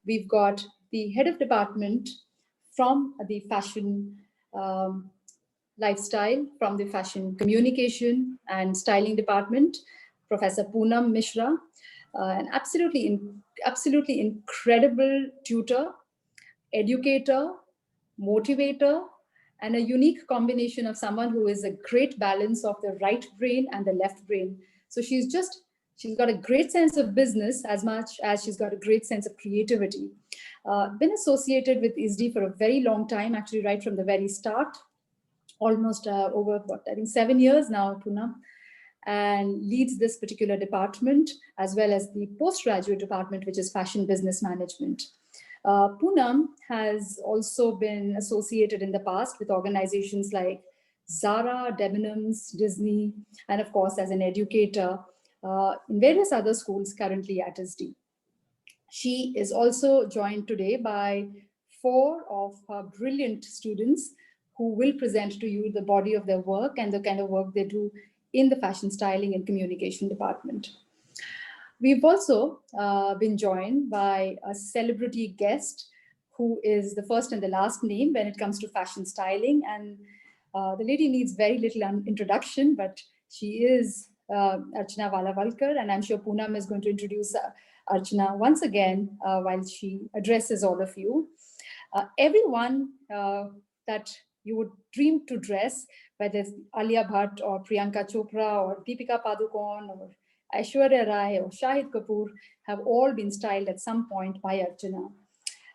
we've got the head of department from the fashion lifestyle, from the fashion communication and styling department, Professor Poonam Mishra, an absolutely incredible tutor, educator, motivator, and a unique combination of someone who is a great balance of the right brain and the left brain. So she's got a great sense of business as much as she's got a great sense of creativity. Been associated with ISDI for a very long time, actually right from the very start, almost over I think 7 years now, Poonam, and leads this particular department as well as the postgraduate department, which is fashion business management. Poonam has also been associated in the past with organizations like Zara, Debenhams, Disney, and of course as an educator in various other schools currently at ISDI. She is also joined today by 4 of her brilliant students who will present to you the body of their work and the kind of work they do in the fashion styling and communication department. We've also been joined by a celebrity guest who is the first and the last name when it comes to fashion styling. And the lady needs very little introduction, but she is Archana Valvalkar, and I'm sure Poonam is going to introduce Archana once again while she addresses all of you. Everyone that you would dream to dress, whether it's Alia Bhatt or Priyanka Chopra or Deepika Padukone or Aishwarya Rai or Shahid Kapoor, have all been styled at some point by Archana.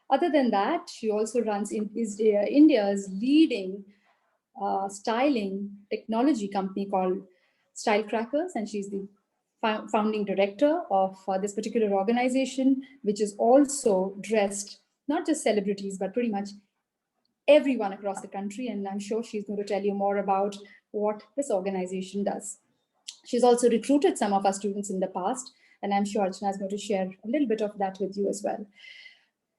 Other than that, she also runs India's leading styling technology company called Style Crackers, and she's the founding director of this particular organization, which is also dressed not just celebrities, but pretty much everyone across the country. And I'm sure she's going to tell you more about what this organization does. She's also recruited some of our students in the past, and I'm sure Archana is going to share a little bit of that with you as well.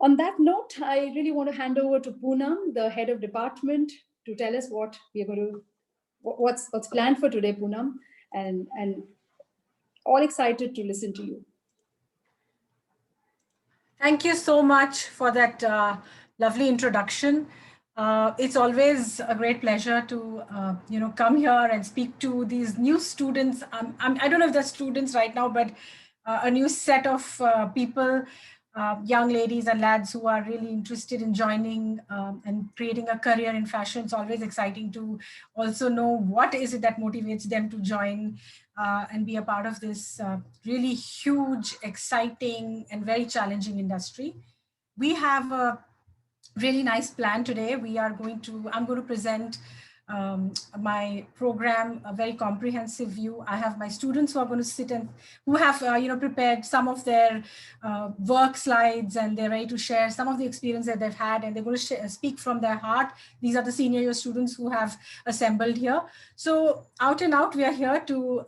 On that note, I really want to hand over to Poonam, the head of department, to tell us what we are going to, what's planned for today, Poonam, and all excited to listen to you. Thank you so much for that lovely introduction. It's always a great pleasure to come here and speak to these new students. I don't know if they're students right now, but a new set of people, young ladies and lads who are really interested in joining and creating a career in fashion. It's always exciting to also know what is it that motivates them to join and be a part of this really huge, exciting, and very challenging industry. We have a really nice plan today. I'm going to present my program, a very comprehensive view. I have my students who are going to sit and who have prepared some of their work slides, and they're ready to share some of the experience that they've had, and they're going to speak from their heart. These are the senior year students who have assembled here. So out and out, we are here to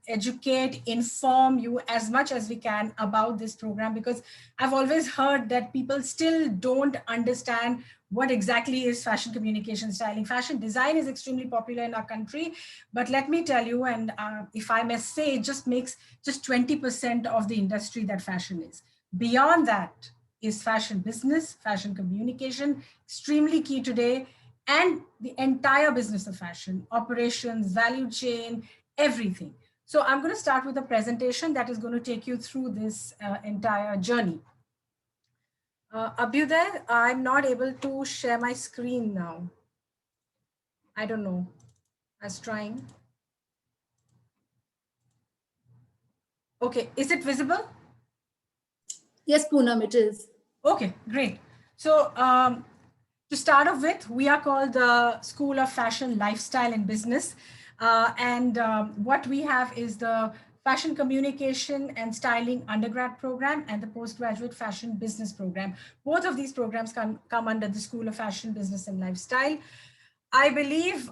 educate, inform you as much as we can about this program, because I've always heard that people still don't understand what exactly is fashion communication styling. Fashion design is extremely popular in our country, but let me tell you, and if I may say, it just makes just 20% of the industry that fashion is. Beyond that is fashion business, fashion communication, extremely key today, and the entire business of fashion, operations, value chain, everything. So I'm going to start with a presentation that is going to take you through this entire journey. Abhyuday, I'm not able to share my screen now. I don't know. I was trying. Okay, is it visible? Yes, Poonam, it is. Okay, great. So to start off with, we are called the School of Fashion, Lifestyle and Business. What we have is the Fashion Communication and Styling undergrad program and the Postgraduate Fashion Business program. Both of these programs come under the School of Fashion, Business and Lifestyle. I believe,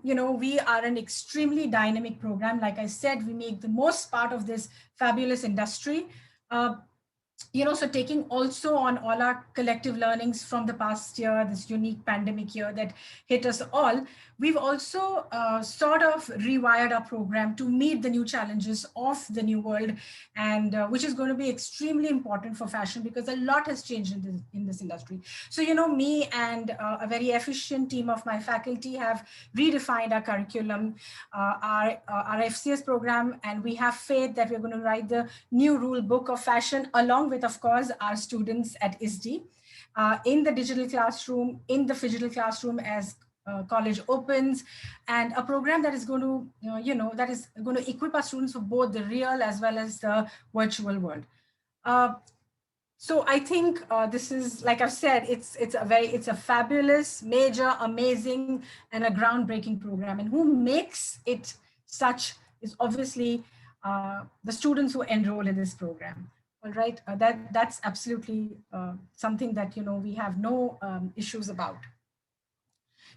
we are an extremely dynamic program. Like I said, we make the most part of this fabulous industry. so taking also on all our collective learnings from the past year, this unique pandemic year that hit us all, we've also sort of rewired our program to meet the new challenges of the new world, and which is going to be extremely important for fashion because a lot has changed in this industry. So, me and a very efficient team of my faculty have redefined our curriculum, our FCS program, and we have faith that we're going to write the new rule book of fashion along with, of course, our students at ISDI, in the digital classroom, in the phygital classroom as college opens, and a program that is going to, that is going to equip our students for both the real as well as the virtual world. So I think this is, like I've said, it's a fabulous, major, amazing, and a groundbreaking program. And who makes it such is obviously the students who enroll in this program. All right, that's absolutely something that we have no issues about.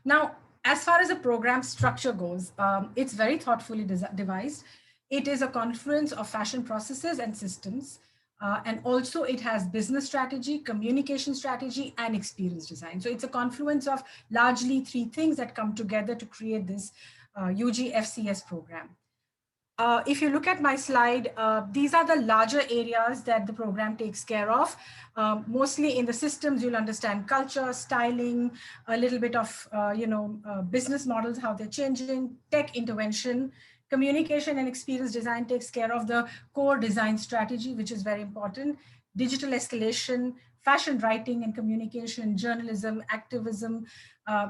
Now, as far as the program structure goes, it's very thoughtfully devised. It is a confluence of fashion processes and systems. And also it has business strategy, communication strategy, and experience design. So it's a confluence of largely three things that come together to create this UG FCS program. If you look at my slide, these are the larger areas that the program takes care of. Mostly in the systems, you'll understand culture, styling, a little bit of business models, how they're changing, tech intervention, communication and experience design takes care of the core design strategy, which is very important, digital escalation, fashion writing and communication, journalism, activism,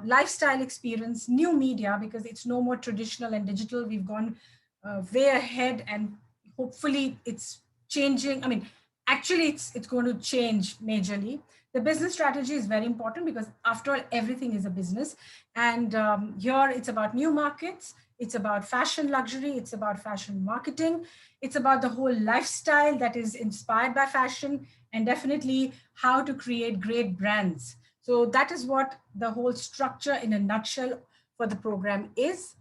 lifestyle experience, new media, because it's no more traditional and digital. We've gone way ahead, and hopefully it's changing. I mean, actually it's going to change majorly. The business strategy is very important because after all, everything is a business. And here it's about new markets, it's about fashion luxury, it's about fashion marketing, it's about the whole lifestyle that is inspired by fashion, and definitely how to create great brands. So that is what the whole structure in a nutshell for the program is.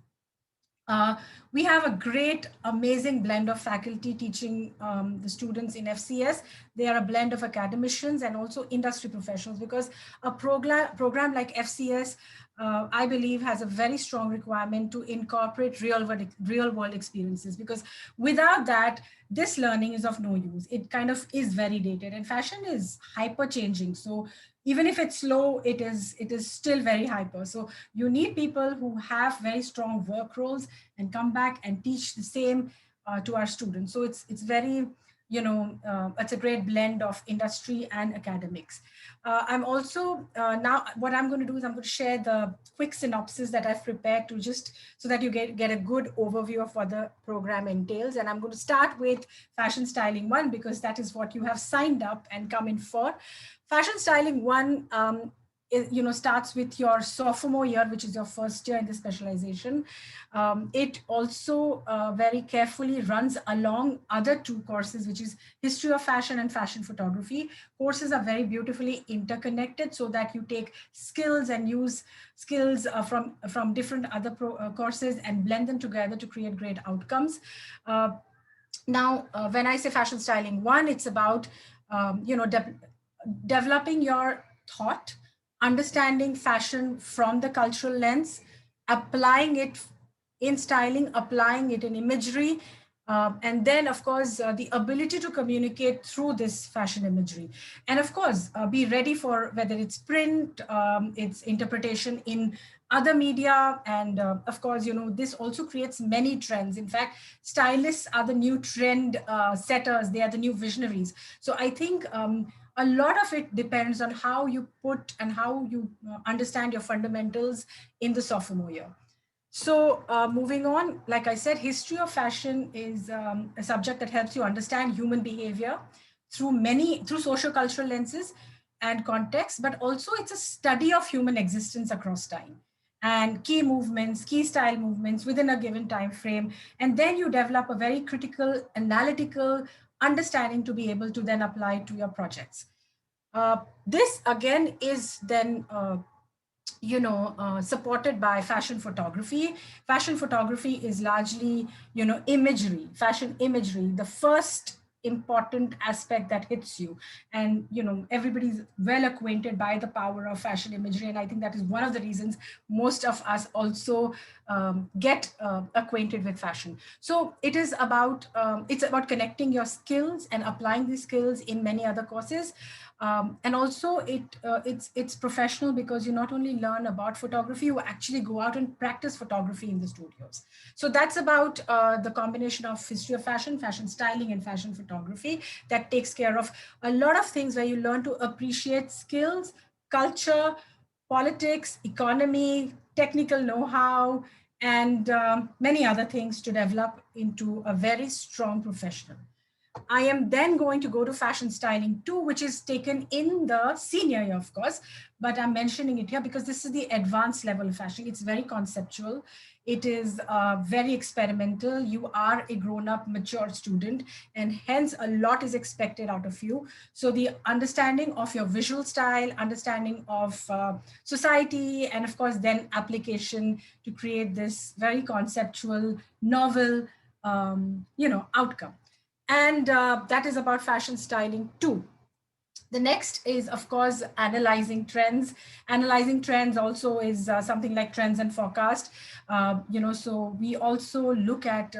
Uh, we have a great, amazing blend of faculty teaching the students in FCS. They are a blend of academicians and also industry professionals, because a program like FCS, I believe, has a very strong requirement to incorporate real world experiences, because without that, this learning is of no use. It kind of is very dated, and fashion is hyper changing. So even if it's slow, it is still very hyper. So you need people who have very strong work roles and come back and teach the same to our students. So it's very, it's a great blend of industry and academics. I'm also now what I'm going to do is I'm going to share the quick synopsis that I've prepared to just so that you get a good overview of what the program entails. And I'm going to start with Fashion Styling 1, because that is what you have signed up and come in for. Fashion Styling 1 starts with your sophomore year, which is your first year in the specialization. It also very carefully runs along other two courses, which is History of Fashion and Fashion Photography. Courses are very beautifully interconnected so that you take skills and use skills from different other courses and blend them together to create great outcomes. Now, when I say Fashion Styling 1, it's about, developing your thought, understanding fashion from the cultural lens, applying it in styling, applying it in imagery, and then, of course, the ability to communicate through this fashion imagery. And of course, be ready for whether it's print, it's interpretation in other media. And of course, this also creates many trends. In fact, stylists are the new trend setters. They are the new visionaries. So I think a lot of it depends on how you put and how you understand your fundamentals in the sophomore year. So moving on, like I said, history of fashion is a subject that helps you understand human behavior through socio-cultural lenses and context, but also it's a study of human existence across time and key movements, key style movements within a given time frame. And then you develop a very critical, analytical understanding to be able to then apply to your projects. This again is then supported by fashion photography. Fashion photography is largely, imagery, fashion imagery. The first important aspect that hits you. And, everybody's well acquainted by the power of fashion imagery. And I think that is one of the reasons most of us also get acquainted with fashion. So it is about, it's about connecting your skills and applying these skills in many other courses. And also it's professional, because you not only learn about photography, you actually go out and practice photography in the studios. So that's about the combination of history of fashion, fashion styling, and fashion photography that takes care of a lot of things where you learn to appreciate skills, culture, politics, economy, technical know-how, and many other things to develop into a very strong professional. I am then going to go to fashion styling 2, which is taken in the senior year, of course, but I'm mentioning it here because this is the advanced level of fashion. It's very conceptual. It is very experimental. You are a grown-up, mature student, and hence a lot is expected out of you. So the understanding of your visual style, understanding of society, and of course, then application to create this very conceptual, novel, outcome. And that is about fashion styling 2. The next is, of course, analyzing trends. Analyzing trends also is something like trends and forecast. So we also look at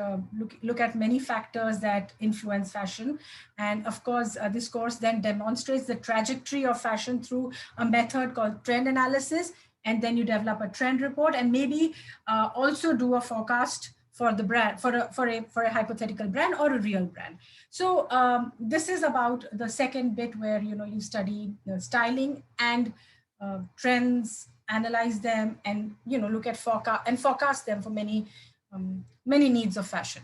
many factors that influence fashion. And of course, this course then demonstrates the trajectory of fashion through a method called trend analysis. And then you develop a trend report, and maybe also do a forecast for the brand, for a hypothetical brand or a real brand. So this is about the second bit where you study styling and trends, analyze them, and look at forecast them for many needs of fashion.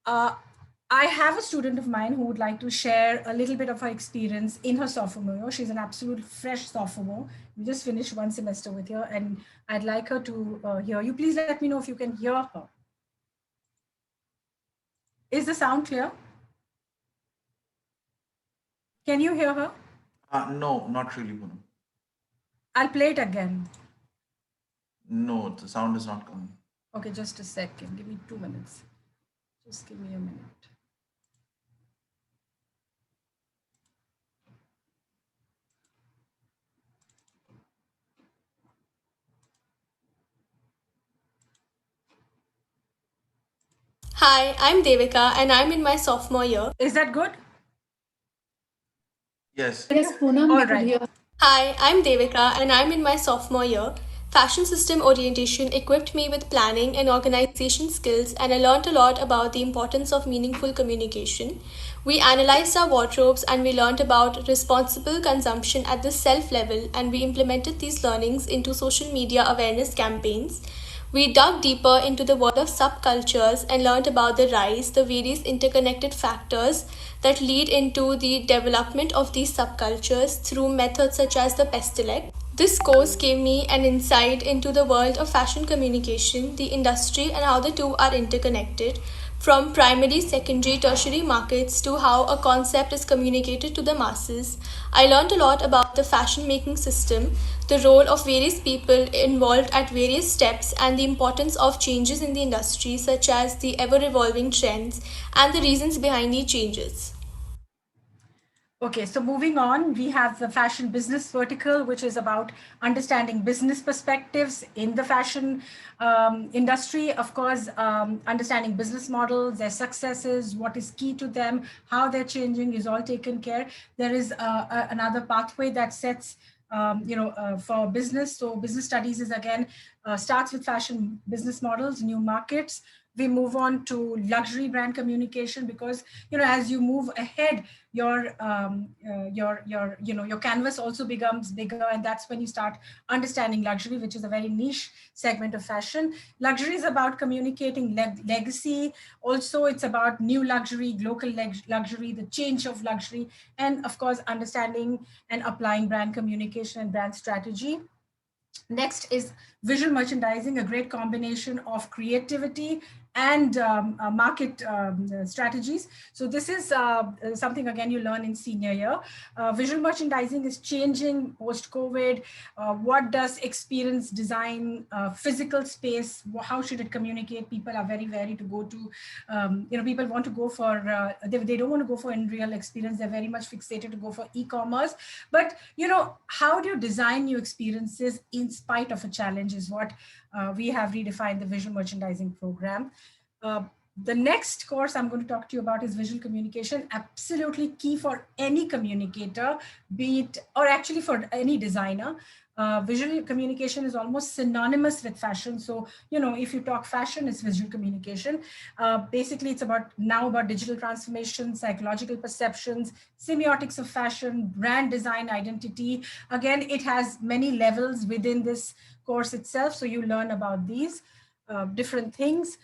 I have a student of mine who would like to share a little bit of her experience in her sophomore year. She's an absolute fresh sophomore. We just finished one semester with her, and I'd like her to hear you. Please let me know if you can hear her. Is the sound clear? Can you hear her? No, not really, Poonam. I'll play it again. No, the sound is not coming. Okay, just a second. Give me 2 minutes. Just give me a minute. Hi, I'm Devika and I'm in my sophomore year. Is that good? Yes. Yes, Poonam, All we could right. hear. Hi, I'm Devika and I'm in my sophomore year. Fashion system orientation equipped me with planning and organization skills, and I learned a lot about the importance of meaningful communication. We analyzed our wardrobes and we learned about responsible consumption at the self level, and we implemented these learnings into social media awareness campaigns. We dug deeper into the world of subcultures and learned about the rise, the various interconnected factors that lead into the development of these subcultures through methods such as the pestilence. This course gave me an insight into the world of fashion communication, the industry, and how the two are interconnected, from primary, secondary, tertiary markets to how a concept is communicated to the masses. I learned a lot about the fashion making system, the role of various people involved at various steps, and the importance of changes in the industry, such as the ever evolving trends and the reasons behind these changes. Okay, so moving on, we have the fashion business vertical, which is about understanding business perspectives in the fashion industry. Of course, understanding business models, their successes, what is key to them, how they're changing is all taken care. There is another pathway that sets for business. So business studies is again starts with fashion business models, new markets. We move on to luxury brand communication, because as you move ahead, your canvas also becomes bigger, and that's when you start understanding luxury, which is a very niche segment of fashion. Luxury is about communicating legacy. Also, it's about new luxury, local luxury, the change of luxury, and of course, understanding and applying brand communication and brand strategy. Next is visual merchandising, a great combination of creativity and market strategies. So this is something, again, you learn in senior year. Visual merchandising is changing post-COVID. What does experience design, physical space, how should it communicate? People are very wary to go to, people want to go for, they don't want to go for in real experience. They're very much fixated to go for e-commerce. But, how do you design new experiences in spite of a challenge is what we have redefined the visual merchandising program. The next course I'm going to talk to you about is visual communication, absolutely key for any communicator, be it, or actually for any designer. Visual communication is almost synonymous with fashion. So, if you talk fashion, it's visual communication. Basically, it's about digital transformation, psychological perceptions, semiotics of fashion, brand design, identity. Again, it has many levels within this course itself. So you learn about these different things.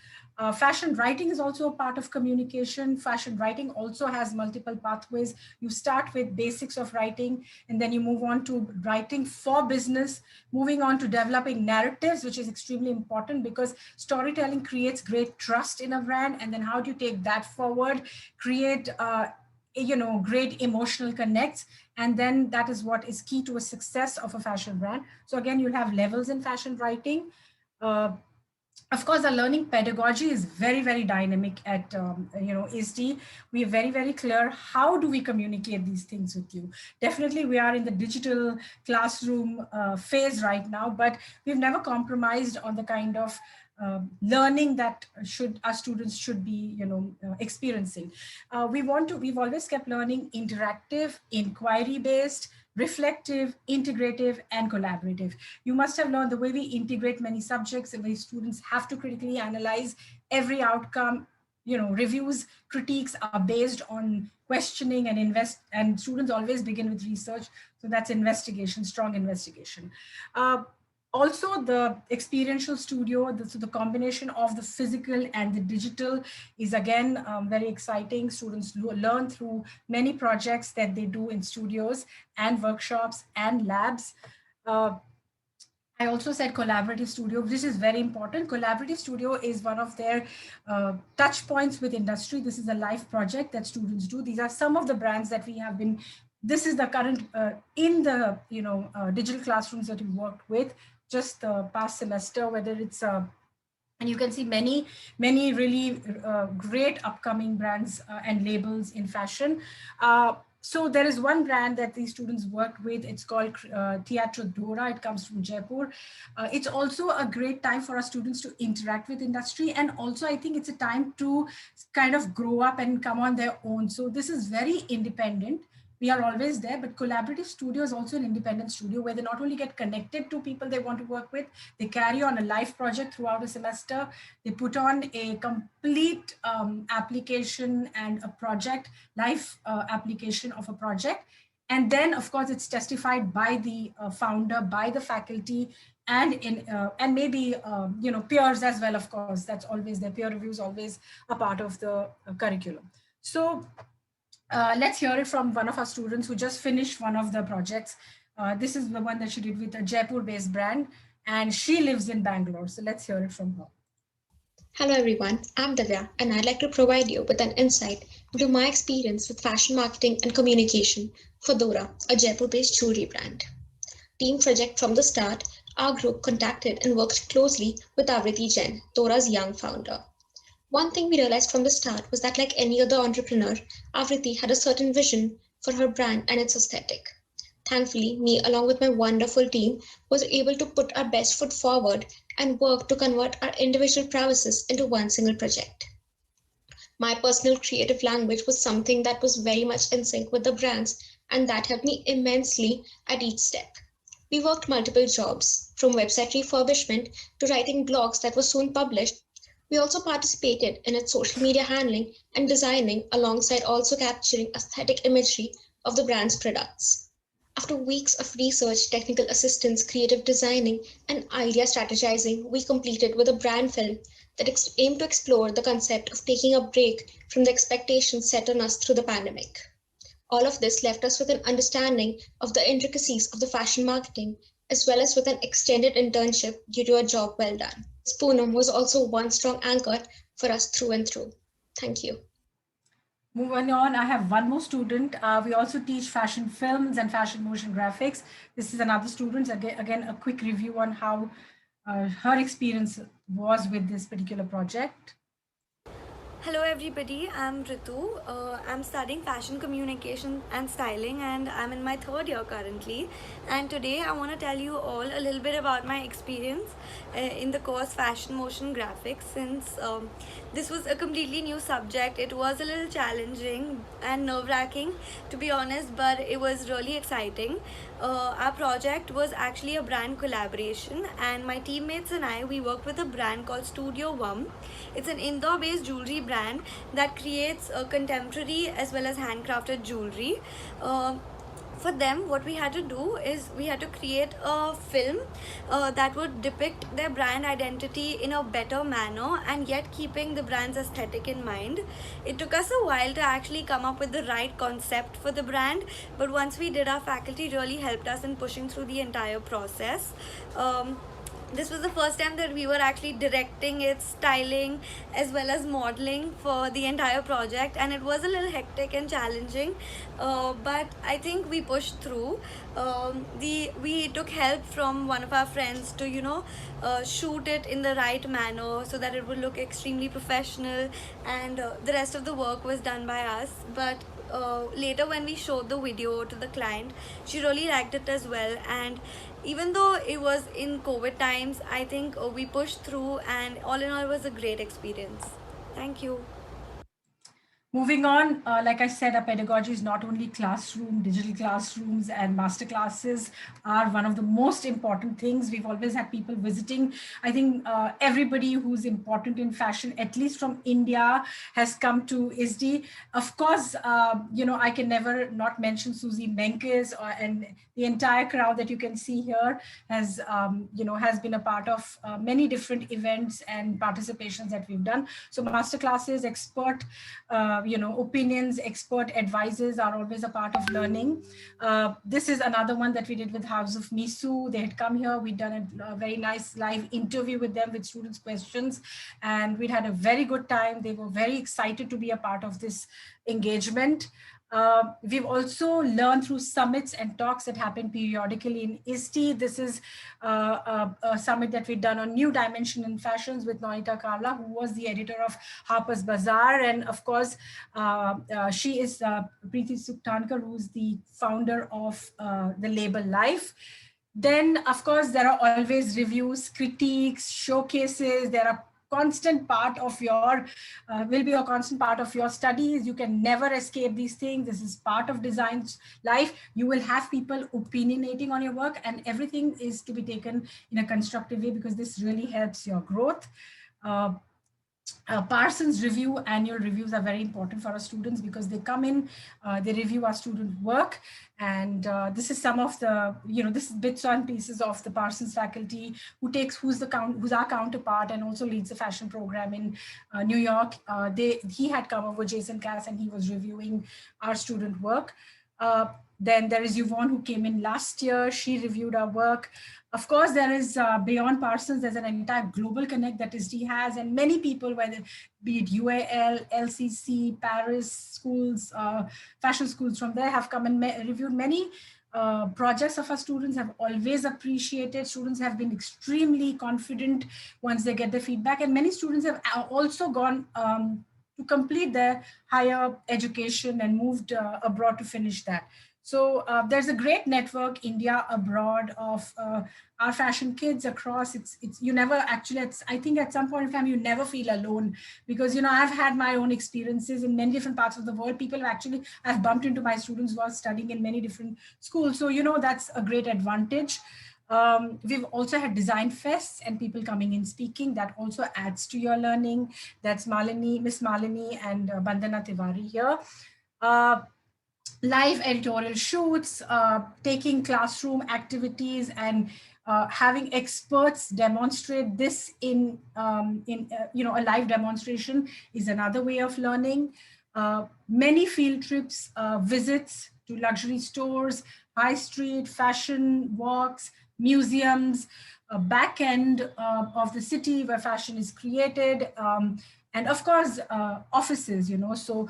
Fashion writing is also a part of communication. Fashion writing also has multiple pathways. You start with basics of writing, and then you move on to writing for business, moving on to developing narratives, which is extremely important because storytelling creates great trust in a brand. And then how do you take that forward, create great emotional connects, and then that is what is key to a success of a fashion brand. So again, you'll have levels in fashion writing. Of course, the learning pedagogy is very, very dynamic at ISDI. We are very, very clear. How do we communicate these things with you? Definitely, we are in the digital classroom phase right now, but we've never compromised on the kind of learning that our students should be, experiencing. We've always kept learning interactive, inquiry-based, reflective, integrative, and collaborative. You must have learned the way we integrate many subjects, the way students have to critically analyze every outcome. Reviews, critiques are based on questioning and students always begin with research. So that's investigation, strong investigation. Also, the experiential studio, so the combination of the physical and the digital is again very exciting. Students learn through many projects that they do in studios and workshops and labs. I also said collaborative studio. This is very important. Collaborative studio is one of their touch points with industry. This is a live project that students do. These are some of the brands that we have been. This is the current in the digital classrooms that we worked with just the past semester, whether it's and you can see many really great upcoming brands and labels in fashion. So there is one brand that these students worked with. It's called Teatro Dora. It comes from Jaipur. It's also a great time for our students to interact with industry. And also I think it's a time to kind of grow up and come on their own. So this is very independent. We are always there, but collaborative studio is also an independent studio where they not only get connected to people they want to work with, they carry on a live project throughout a semester. They put on a complete application and a project, live application of a project. And then, of course, it's testified by the founder, by the faculty, and maybe peers as well. Of course, that's always their peer review is always a part of the curriculum. So let's hear it from one of our students who just finished one of the projects. This is the one that she did with a Jaipur-based brand, and she lives in Bangalore. So let's hear it from her. Hello everyone, I'm Divya, and I'd like to provide you with an insight into my experience with fashion marketing and communication for Dora, a Jaipur-based jewelry brand. Team project from the start, our group contacted and worked closely with Avriti Jain, Dora's young founder. One thing we realized from the start was that, like any other entrepreneur, Avriti had a certain vision for her brand and its aesthetic. Thankfully, me, along with my wonderful team, was able to put our best foot forward and work to convert our individual prowesses into one single project. My personal creative language was something that was very much in sync with the brands, and that helped me immensely at each step. We worked multiple jobs, from website refurbishment to writing blogs that were soon published. We also participated in its social media handling and designing, alongside also capturing aesthetic imagery of the brand's products. After weeks of research, technical assistance, creative designing, and idea strategizing, we completed with a brand film that aimed to explore the concept of taking a break from the expectations set on us through the pandemic. All of this left us with an understanding of the intricacies of the fashion marketing, as well as with an extended internship due to a job well done. Poonam was also one strong anchor for us through and through. Thank you. Moving on, I have one more student. We also teach fashion films and fashion motion graphics. This is another student. Again, a quick review on how her experience was with this particular project. Hello everybody, I'm Ritu. I'm studying fashion communication and styling and I'm in my third year currently. And today I want to tell you all a little bit about my experience in the course fashion motion graphics. Since this was a completely new subject, it was a little challenging and nerve-wracking to be honest, but it was really exciting. Our project was actually a brand collaboration and my teammates and we worked with a brand called Studio One. It's an indoor-based jewelry brand that creates contemporary as well as handcrafted jewelry. For them, what we had to do is we had to create a film that would depict their brand identity in a better manner and yet keeping the brand's aesthetic in mind. It took us a while to actually come up with the right concept for the brand, but once we did, our faculty really helped us in pushing through the entire process. This was the first time that we were actually directing it, styling as well as modeling for the entire project, and it was a little hectic and challenging, but I think we pushed through. We took help from one of our friends to shoot it in the right manner so that it would look extremely professional, and the rest of the work was done by us. But later when we showed the video to the client, she really liked it as well, and even though it was in COVID times, I think we pushed through, and all in all, it was a great experience. Thank you. Moving on, like I said, our pedagogy is not only classroom, digital classrooms and master classes are one of the most important things. We've always had people visiting. I think everybody who's important in fashion, at least from India, has come to ISDI. Of course, I can never not mention Susie Menkes and the entire crowd that you can see here has been a part of many different events and participations that we've done. So master classes, expert opinions, expert advices are always a part of learning. This is another one that we did with House of Misu. They had come here. We'd done a very nice live interview with them with students' questions, and we'd had a very good time. They were very excited to be a part of this engagement. We've also learned through summits and talks that happen periodically in ISTI. This is a summit that we've done on New Dimension in Fashions with Noita Karla, who was the editor of Harper's Bazaar. And of course, she is Preeti Suktankar, who's the founder of the label Life. Then, of course, there are always reviews, critiques, showcases. There are constant part of your will be a constant part of your studies. You can never escape these things. This is part of design's life. You will have people opinionating on your work, and everything is to be taken in a constructive way because this really helps your growth. Parsons review, annual reviews are very important for our students because they come in, they review our student work, and this is some of the, this is bits and pieces of the Parsons faculty who's our counterpart and also leads the fashion program in New York. He had come over, Jason Cass, and he was reviewing our student work. Then there is Yvonne, who came in last year. She reviewed our work. Of course, there is beyond Parsons, there's an entire global connect that ISDI has, and many people, whether be it UAL, LCC, Paris schools, fashion schools from there have come and reviewed many projects of our students, have always appreciated. Students have been extremely confident once they get the feedback, and many students have also gone to complete their higher education and moved abroad to finish that. So there's a great network, India, abroad, of our fashion kids across. You never actually, I think at some point in time, you never feel alone because, I've had my own experiences in many different parts of the world. People actually, I've bumped into my students who are studying in many different schools. So, that's a great advantage. We've also had design fests and people coming in speaking. That also adds to your learning. That's Miss Malini and Bandana Tiwari here. Live editorial shoots, taking classroom activities and having experts demonstrate this in a live demonstration is another way of learning. Many field trips, visits to luxury stores, high street, fashion walks, museums, back end of the city where fashion is created, And of course, offices, so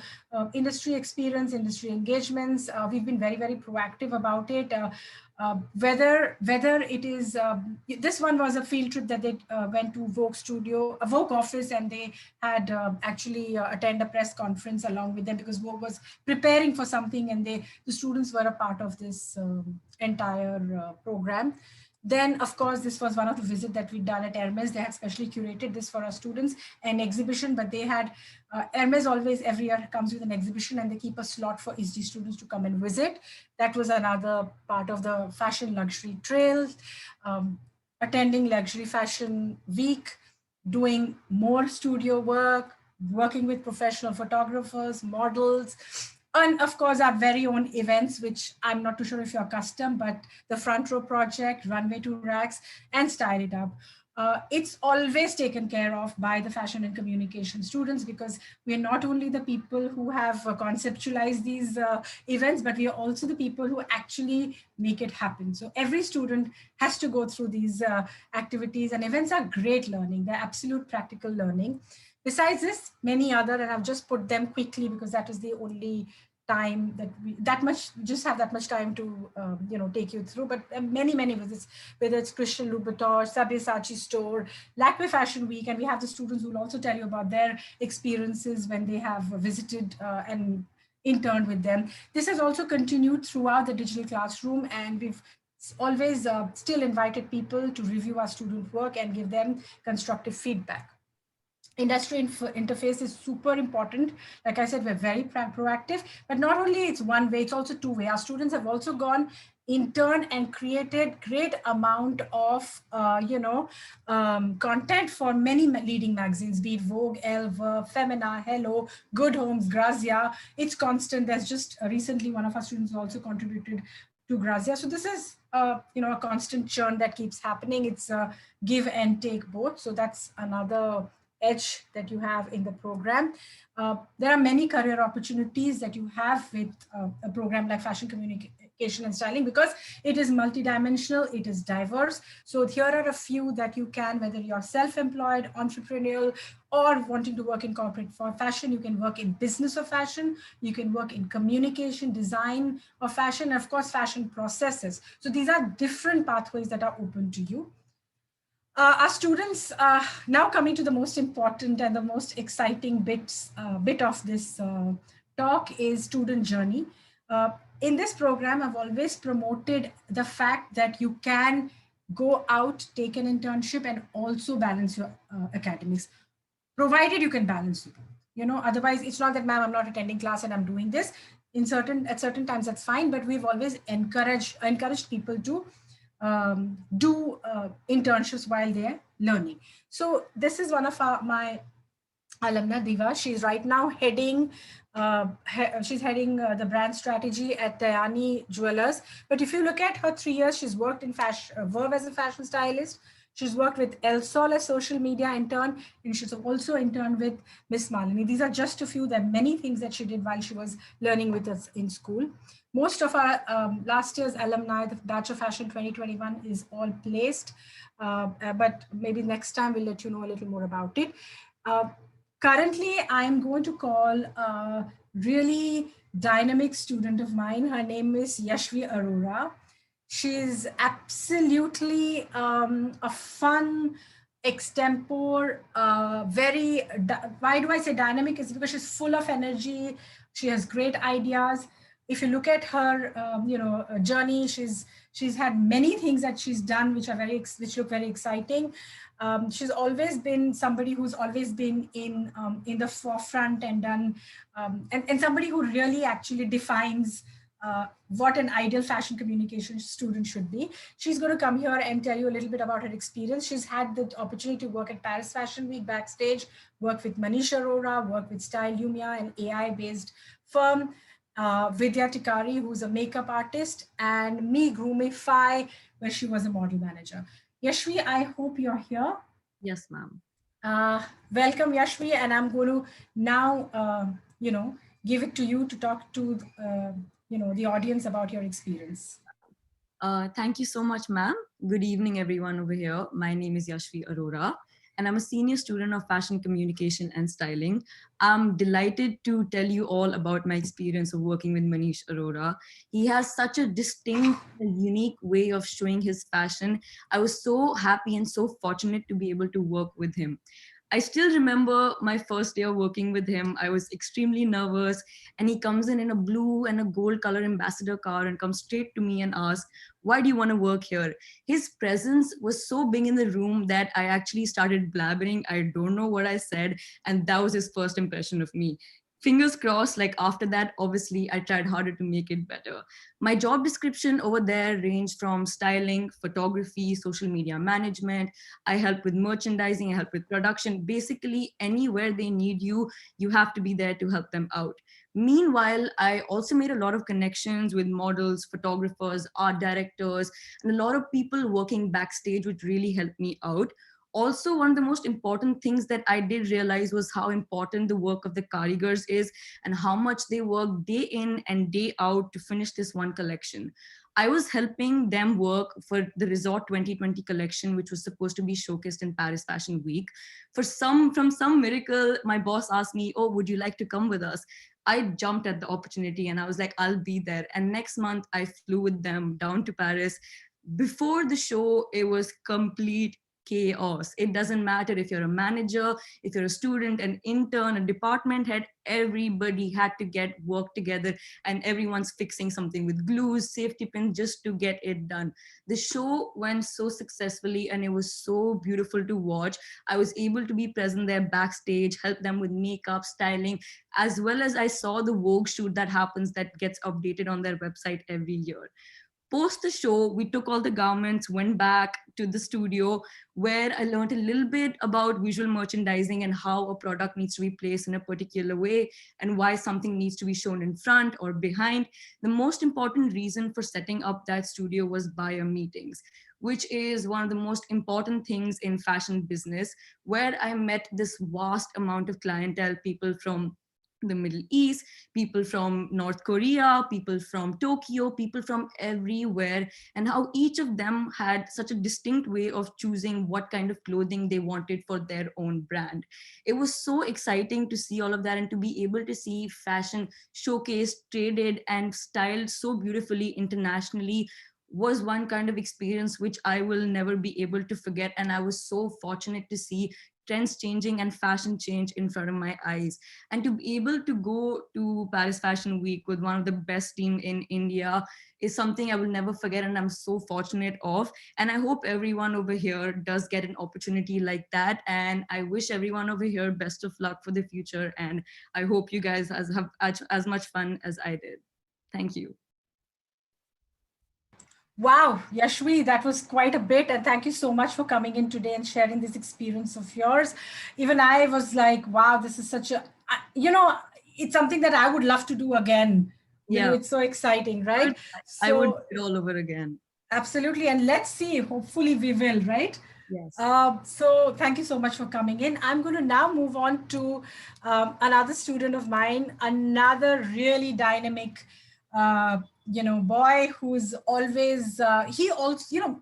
industry experience, industry engagements, we've been very, very proactive about it. Whether it is, this one was a field trip that they went to Vogue office, and they had actually attend a press conference along with them, because Vogue was preparing for something, and the students were a part of this entire program. Then, of course, this was one of the visits that we'd done at Hermes. They had specially curated this for our students, an exhibition, but they had, Hermes always every year comes with an exhibition, and they keep a slot for ISDI students to come and visit. That was another part of the fashion luxury trail, attending Luxury Fashion Week, doing more studio work, working with professional photographers, models, and of course, our very own events, which I'm not too sure if you're accustomed, but the Front Row Project, Runway to Racks, and Style It Up. It's always taken care of by the fashion and communication students, because we're not only the people who have conceptualized these events, but we are also the people who actually make it happen. So every student has to go through these activities, and events are great learning. They're absolute practical learning. Besides this, many other, and I've just put them quickly because that is the only time that we just have that much time to take you through. But many visits, whether it's Christian Louboutin, Sabyasachi store, Lakme Fashion Week, and we have the students who will also tell you about their experiences when they have visited and interned with them. This has also continued throughout the digital classroom, and we've always still invited people to review our student work and give them constructive feedback. Industry interface is super important. Like I said, we're very proactive, but not only it's one way, it's also two way. Our students have also gone intern and created great amount of content for many leading magazines, be it Vogue, Elle, Verve, Femina, Hello, Good Homes, Grazia. It's constant. There's just recently one of our students also contributed to Grazia. So this is a constant churn that keeps happening. It's a give and take both. So that's another edge that you have in the program. There are many career opportunities that you have with a program like Fashion Communication and Styling, because it is multidimensional, it is diverse. So here are a few that you can, whether you're self-employed, entrepreneurial, or wanting to work in corporate for fashion, you can work in business of fashion, you can work in communication, design of fashion, and of course, fashion processes. So these are different pathways that are open to you. Our students, now coming to the most important and the most exciting bit of this talk is student journey. In this program, I've always promoted the fact that you can go out, take an internship, and also balance your academics, provided you can balance it. Otherwise, it's not that, ma'am, I'm not attending class and I'm doing this. At certain times, that's fine, but we've always encouraged people to do internships while they're learning. So this is one of my alumna, Diva. She's right now heading the brand strategy at Dayani Jewelers. But if you look at her 3 years, she's worked in Verve as a fashion stylist. She's worked with El Sol as social media intern, and she's also interned with Miss Malini. These are just a few. There are many things that she did while she was learning with us in school. Most of our last year's alumni, the Batch of Fashion 2021, is all placed, but maybe next time we'll let you know a little more about it. Currently, I'm going to call a really dynamic student of mine. Her name is Yashvi Arora. She's absolutely a fun, extempore, why do I say dynamic? Is because she's full of energy. She has great ideas. If you look at her, journey, she's had many things that she's done, which look very exciting. She's always been somebody who's always been in the forefront and done, and somebody who really actually defines what an ideal fashion communication student should be. She's going to come here and tell you a little bit about her experience. She's had the opportunity to work at Paris Fashion Week backstage, work with Manish Arora, work with Style Lumia, an AI-based firm, Vidya Tikari, who's a makeup artist, and me, Groomify, where she was a model manager. Yashvi, I hope you're here. Yes, ma'am. Welcome, Yashvi, and I'm going to now, give it to you to talk to, the audience about your experience. Thank you so much, ma'am. Good evening, everyone over here. My name is Yashvi Arora, and I'm a senior student of fashion communication and styling. I'm delighted to tell you all about my experience of working with Manish Arora. He has such a distinct and unique way of showing his fashion. I was so happy and so fortunate to be able to work with him. I still remember my first day of working with him. I was extremely nervous, and he comes in a blue and a gold color ambassador car and comes straight to me and asks, "Why do you want to work here?" His presence was so big in the room that I actually started blabbering. I don't know what I said, and that was his first impression of me. Fingers crossed, like after that, obviously, I tried harder to make it better. My job description over there ranged from styling, photography, social media management. I help with merchandising, I help with production. Basically, anywhere they need you, you have to be there to help them out. Meanwhile, I also made a lot of connections with models, photographers, art directors, and a lot of people working backstage, which really helped me out. Also, one of the most important things that I did realize was how important the work of the karigars is and how much they work day in and day out to finish this one collection. I was helping them work for the Resort 2020 collection, which was supposed to be showcased in Paris Fashion Week. From some miracle, my boss asked me, "Oh, would you like to come with us?" I jumped at the opportunity and I was like, "I'll be there." And next month I flew with them down to Paris. Before the show, it was complete chaos. It doesn't matter if you're a manager, if you're a student, an intern, a department head, everybody had to get work together, and everyone's fixing something with glues, safety pins, just to get it done. The show went so successfully and it was so beautiful to watch. I was able to be present there backstage, help them with makeup, styling, as well as I saw the Vogue shoot that happens that gets updated on their website every year. Post the show, we took all the garments, went back to the studio where I learned a little bit about visual merchandising and how a product needs to be placed in a particular way and why something needs to be shown in front or behind. The most important reason for setting up that studio was buyer meetings, which is one of the most important things in fashion business, where I met this vast amount of clientele, people from the Middle East, people from North Korea, people from Tokyo, people from everywhere, and how each of them had such a distinct way of choosing what kind of clothing they wanted for their own brand. It was so exciting to see all of that and to be able to see fashion showcased, traded, and styled so beautifully internationally was one kind of experience which I will never be able to forget. And I was so fortunate to see trends changing and fashion change in front of my eyes. And to be able to go to Paris Fashion Week with one of the best team in India is something I will never forget, and I'm so fortunate of. And I hope everyone over here does get an opportunity like that. And I wish everyone over here best of luck for the future. And I hope you guys have as much fun as I did. Thank you. Wow, Yashvi, that was quite a bit. And thank you so much for coming in today and sharing this experience of yours. Even I was like, wow, this is such a, it's something that I would love to do again. Yeah, it's so exciting, right? I would do it all over again. Absolutely. And let's see, hopefully we will, right? Yes. So thank you so much for coming in. I'm going to now move on to another student of mine, another really dynamic boy who's always, he also,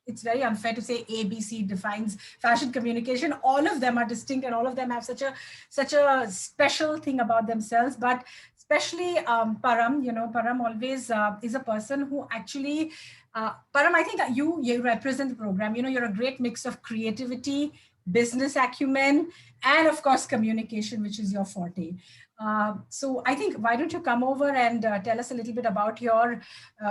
it's very unfair to say ABC defines fashion communication. All of them are distinct and all of them have such a special thing about themselves. But especially Param, Param always is a person who actually, Param, I think you represent the program. You're a great mix of creativity, business acumen, and of course, communication, which is your forte. So I think, why don't you come over and tell us a little bit about your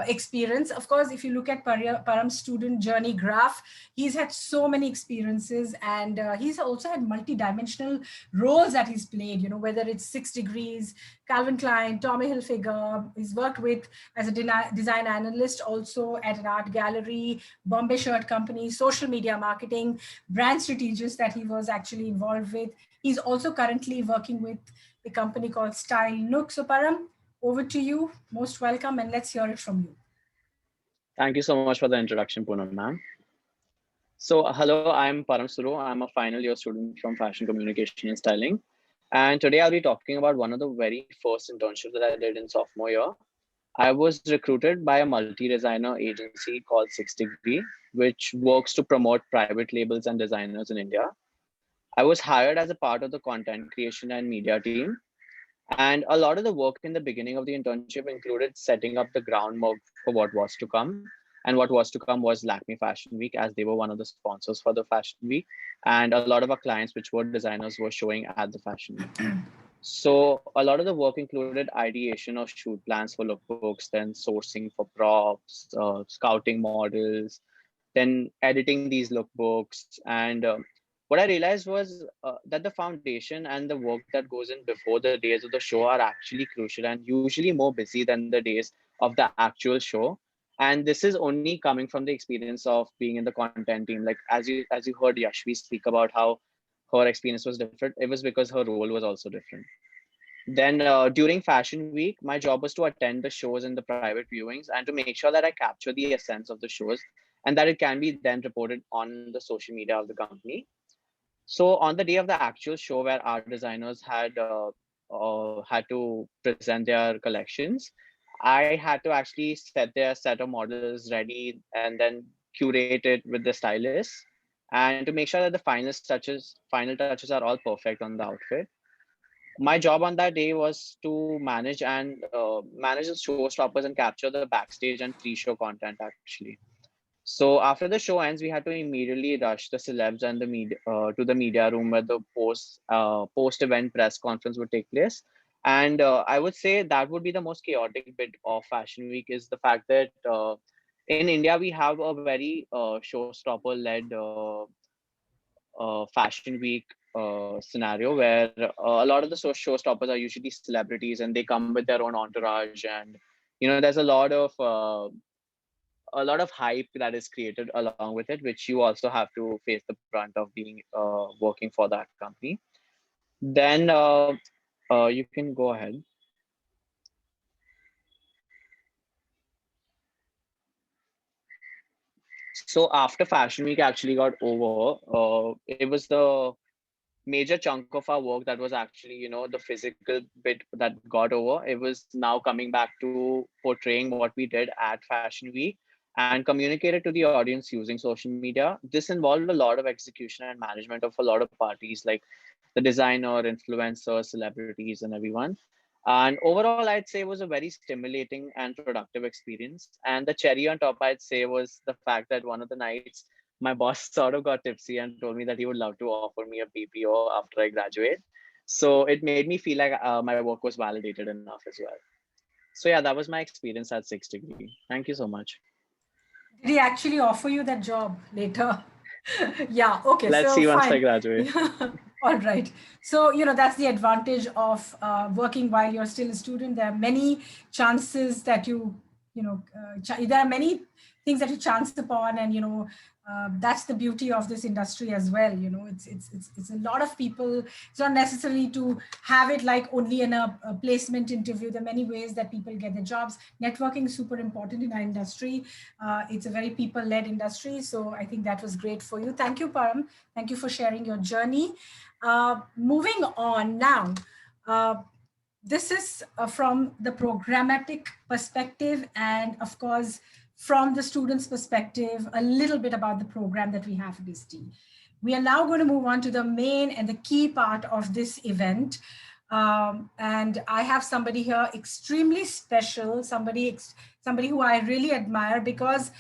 experience? Of course, if you look at Param's student journey graph, he's had so many experiences, and he's also had multi-dimensional roles that he's played, whether it's 6 Degrees, Calvin Klein, Tommy Hilfiger. He's worked with as a design analyst, also at an art gallery, Bombay Shirt Company, social media marketing, brand strategist that he was actually involved with. He's also currently working with a company called Style Nook. So Param, over to you. Most welcome, and let's hear it from you. Thank you so much for the introduction, Poonam ma'am. So hello, I'm Param Suru. I'm a final year student from Fashion Communication and Styling. And today I'll be talking about one of the very first internships that I did in sophomore year. I was recruited by a multi-designer agency called 6 Degree, which works to promote private labels and designers in India. I was hired as a part of the content creation and media team. And a lot of the work in the beginning of the internship included setting up the groundwork for what was to come. And what was to come was Lakme Fashion Week, as they were one of the sponsors for the Fashion Week. And a lot of our clients, which were designers, were showing at the Fashion Week. So a lot of the work included ideation of shoot plans for lookbooks, then sourcing for props, scouting models, then editing these lookbooks. And what I realized was that the foundation and the work that goes in before the days of the show are actually crucial and usually more busy than the days of the actual show. And this is only coming from the experience of being in the content team. Like as you heard Yashvi speak about how her experience was different, it was because her role was also different. Then during Fashion Week, my job was to attend the shows and the private viewings and to make sure that I capture the essence of the shows and that it can be then reported on the social media of the company. So on the day of the actual show where art designers had to present their collections, I had to actually set their set of models ready and then curate it with the stylist and to make sure that the final touches are all perfect on the outfit. My job on that day was to manage the showstoppers and capture the backstage and pre-show content actually. So after the show ends, we had to immediately rush the celebs and the media to the media room where the post event press conference would take place. And I would say that would be the most chaotic bit of Fashion Week is the fact that in India we have a very showstopper led Fashion Week scenario where a lot of the showstoppers are usually celebrities and they come with their own entourage, and there's a lot of hype that is created along with it, which you also have to face the brunt of being working for that company. Then you can go ahead. So after Fashion Week actually got over, it was the major chunk of our work that was actually, the physical bit that got over. It was now coming back to portraying what we did at Fashion Week and communicate it to the audience using social media. This involved a lot of execution and management of a lot of parties like the designer, influencers, celebrities, and everyone. And overall, I'd say it was a very stimulating and productive experience. And the cherry on top, I'd say, was the fact that one of the nights, my boss sort of got tipsy and told me that he would love to offer me a BPO after I graduate. So it made me feel like my work was validated enough as well. So yeah, that was my experience at 6th degree. Thank you so much. Did he actually offer you that job later? Yeah, okay. Let's see once I graduate. All right. So, that's the advantage of working while you're still a student. There are many chances that there are many things that you chance upon, and that's the beauty of this industry as well. It's a lot of people. It's not necessarily to have it like only in a placement interview. There are many ways that people get their jobs. Networking is super important in our industry. It's a very people-led industry. So I think that was great for you. Thank you, Param. Thank you for sharing your journey. Moving on now. This is from the programmatic perspective, and of course, from the student's perspective, a little bit about the program that we have at ISDI. We are now going to move on to the main and the key part of this event. And I have somebody here extremely special, somebody who I really admire because,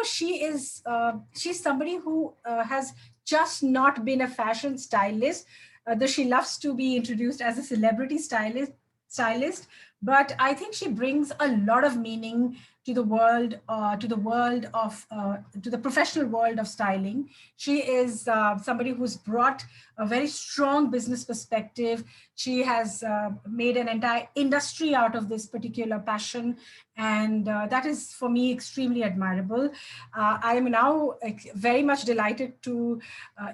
she's somebody who has just not been a fashion stylist, though she loves to be introduced as a celebrity stylist, but I think she brings a lot of meaning to the world, to the professional world of styling. She is somebody who's brought a very strong business perspective. She has made an entire industry out of this particular passion, and that is for me extremely admirable. I am now very much delighted to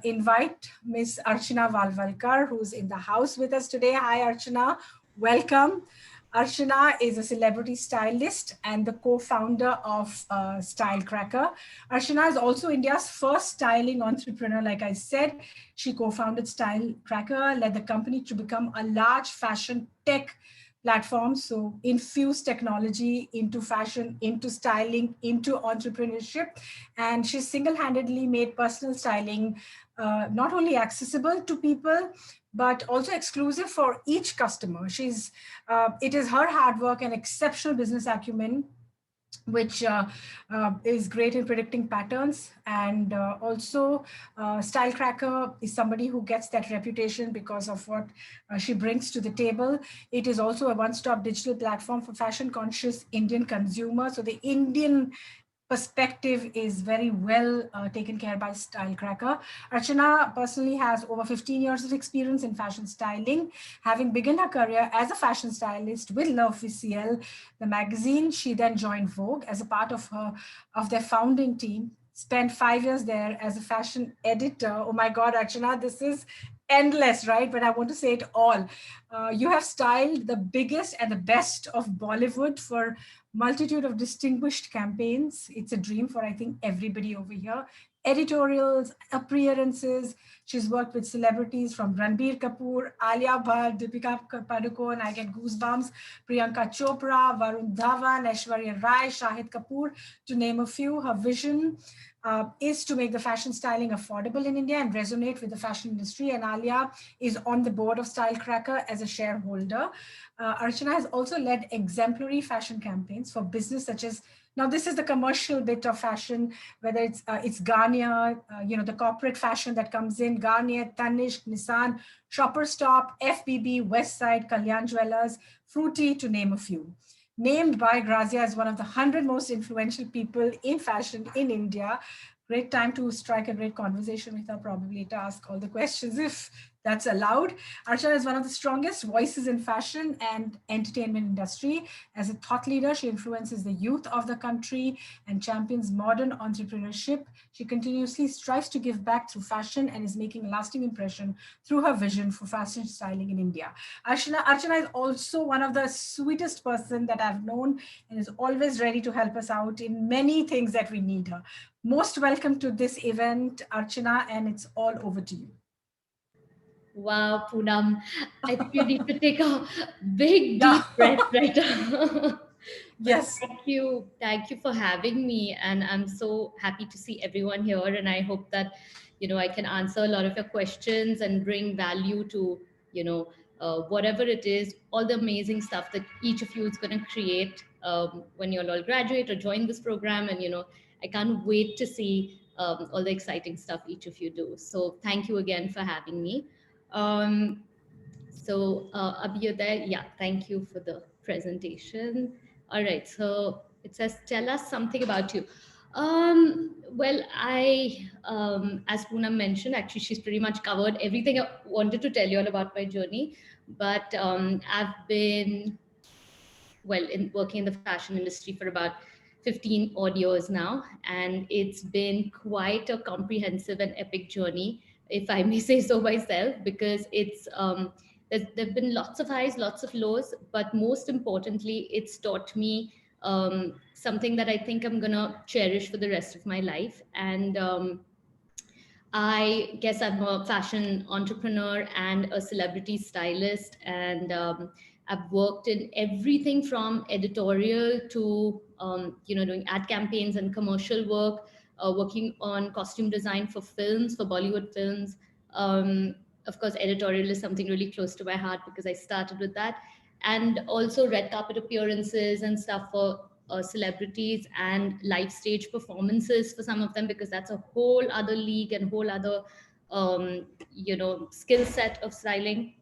invite Miss Archana Valvalkar, who's in the house with us today. Hi, Archana. Welcome. Archana is a celebrity stylist and the co-founder of Style Cracker. Archana is also India's first styling entrepreneur. Like I said, she co-founded Style Cracker, led the company to become a large fashion tech platforms. So infuse technology into fashion, into styling, into entrepreneurship. And she single-handedly made personal styling not only accessible to people, but also exclusive for each customer. It is her hard work and exceptional business acumen which is great in predicting patterns. And also Style Cracker is somebody who gets that reputation because of what she brings to the table. It is also a one-stop digital platform for fashion conscious Indian consumers. So the Indian perspective is very well taken care by Style Cracker. Archana personally has over 15 years of experience in fashion styling, having begun her career as a fashion stylist with L'Officiel, the magazine. She then joined Vogue as a part of their founding team. Spent 5 years there as a fashion editor. Oh my God, Archana, this is endless, right? But I want to say it all. You have styled the biggest and the best of Bollywood for multitude of distinguished campaigns. It's a dream for, I think, everybody over here. Editorials, appearances. She's worked with celebrities from Ranbir Kapoor, Alia Bhatt, Deepika Padukone, I get goosebumps, Priyanka Chopra, Varun Dhawan, Aishwarya Rai, Shahid Kapoor, to name a few. Her vision is to make the fashion styling affordable in India and resonate with the fashion industry. And Alia is on the board of Style Cracker as a shareholder. Archana has also led exemplary fashion campaigns for business such as, now this is the commercial bit of fashion, whether it's Garnier, the corporate fashion that comes in, Garnier, Tanishq, Nissan, Shoppers Stop, FBB, Westside, Kalyan Jewellers, Fruity, to name a few. Named by Grazia as one of the 100 most influential people in fashion in India. Great time to strike a great conversation with her, probably to ask all the questions if that's allowed. Archana is one of the strongest voices in fashion and entertainment industry. As a thought leader, she influences the youth of the country and champions modern entrepreneurship. She continuously strives to give back through fashion and is making a lasting impression through her vision for fashion styling in India. Archana is also one of the sweetest person that I've known and is always ready to help us out in many things that we need her. Most welcome to this event, Archana, and it's all over to you. Wow, Poonam, I think you need to take a big, deep breath right now. Yes. Thank you for having me. And I'm so happy to see everyone here. And I hope that, I can answer a lot of your questions and bring value to, whatever it is, all the amazing stuff that each of you is going to create when you'll all graduate or join this program. And, I can't wait to see all the exciting stuff each of you do. So thank you again for having me. Abhyuday, yeah, thank you for the presentation. All right, so it says, tell us something about you. As Poonam mentioned, actually, she's pretty much covered everything I wanted to tell you all about my journey. But I've been, working in the fashion industry for about 15 odd years now. And it's been quite a comprehensive and epic journey, if I may say so myself, because there've been lots of highs, lots of lows, but most importantly, it's taught me something that I think I'm gonna cherish for the rest of my life. And I guess I'm a fashion entrepreneur and a celebrity stylist, and I've worked in everything from editorial to doing ad campaigns and commercial work, working on costume design for films, for Bollywood films. Of course, editorial is something really close to my heart because I started with that, and also red carpet appearances and stuff for celebrities and live stage performances for some of them, because that's a whole other league and whole other skill set of styling.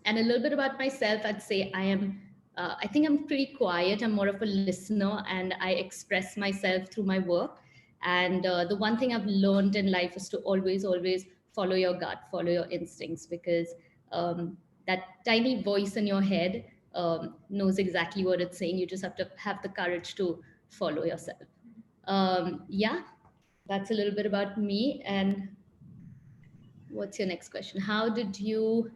And a little bit about myself, I'd say I think I'm pretty quiet. I'm more of a listener, and I express myself through my work. And the one thing I've learned in life is to always follow your gut, follow your instincts, because that tiny voice in your head knows exactly what it's saying. You just have to have the courage to follow yourself. Yeah, that's a little bit about me. And what's your next question? How did you,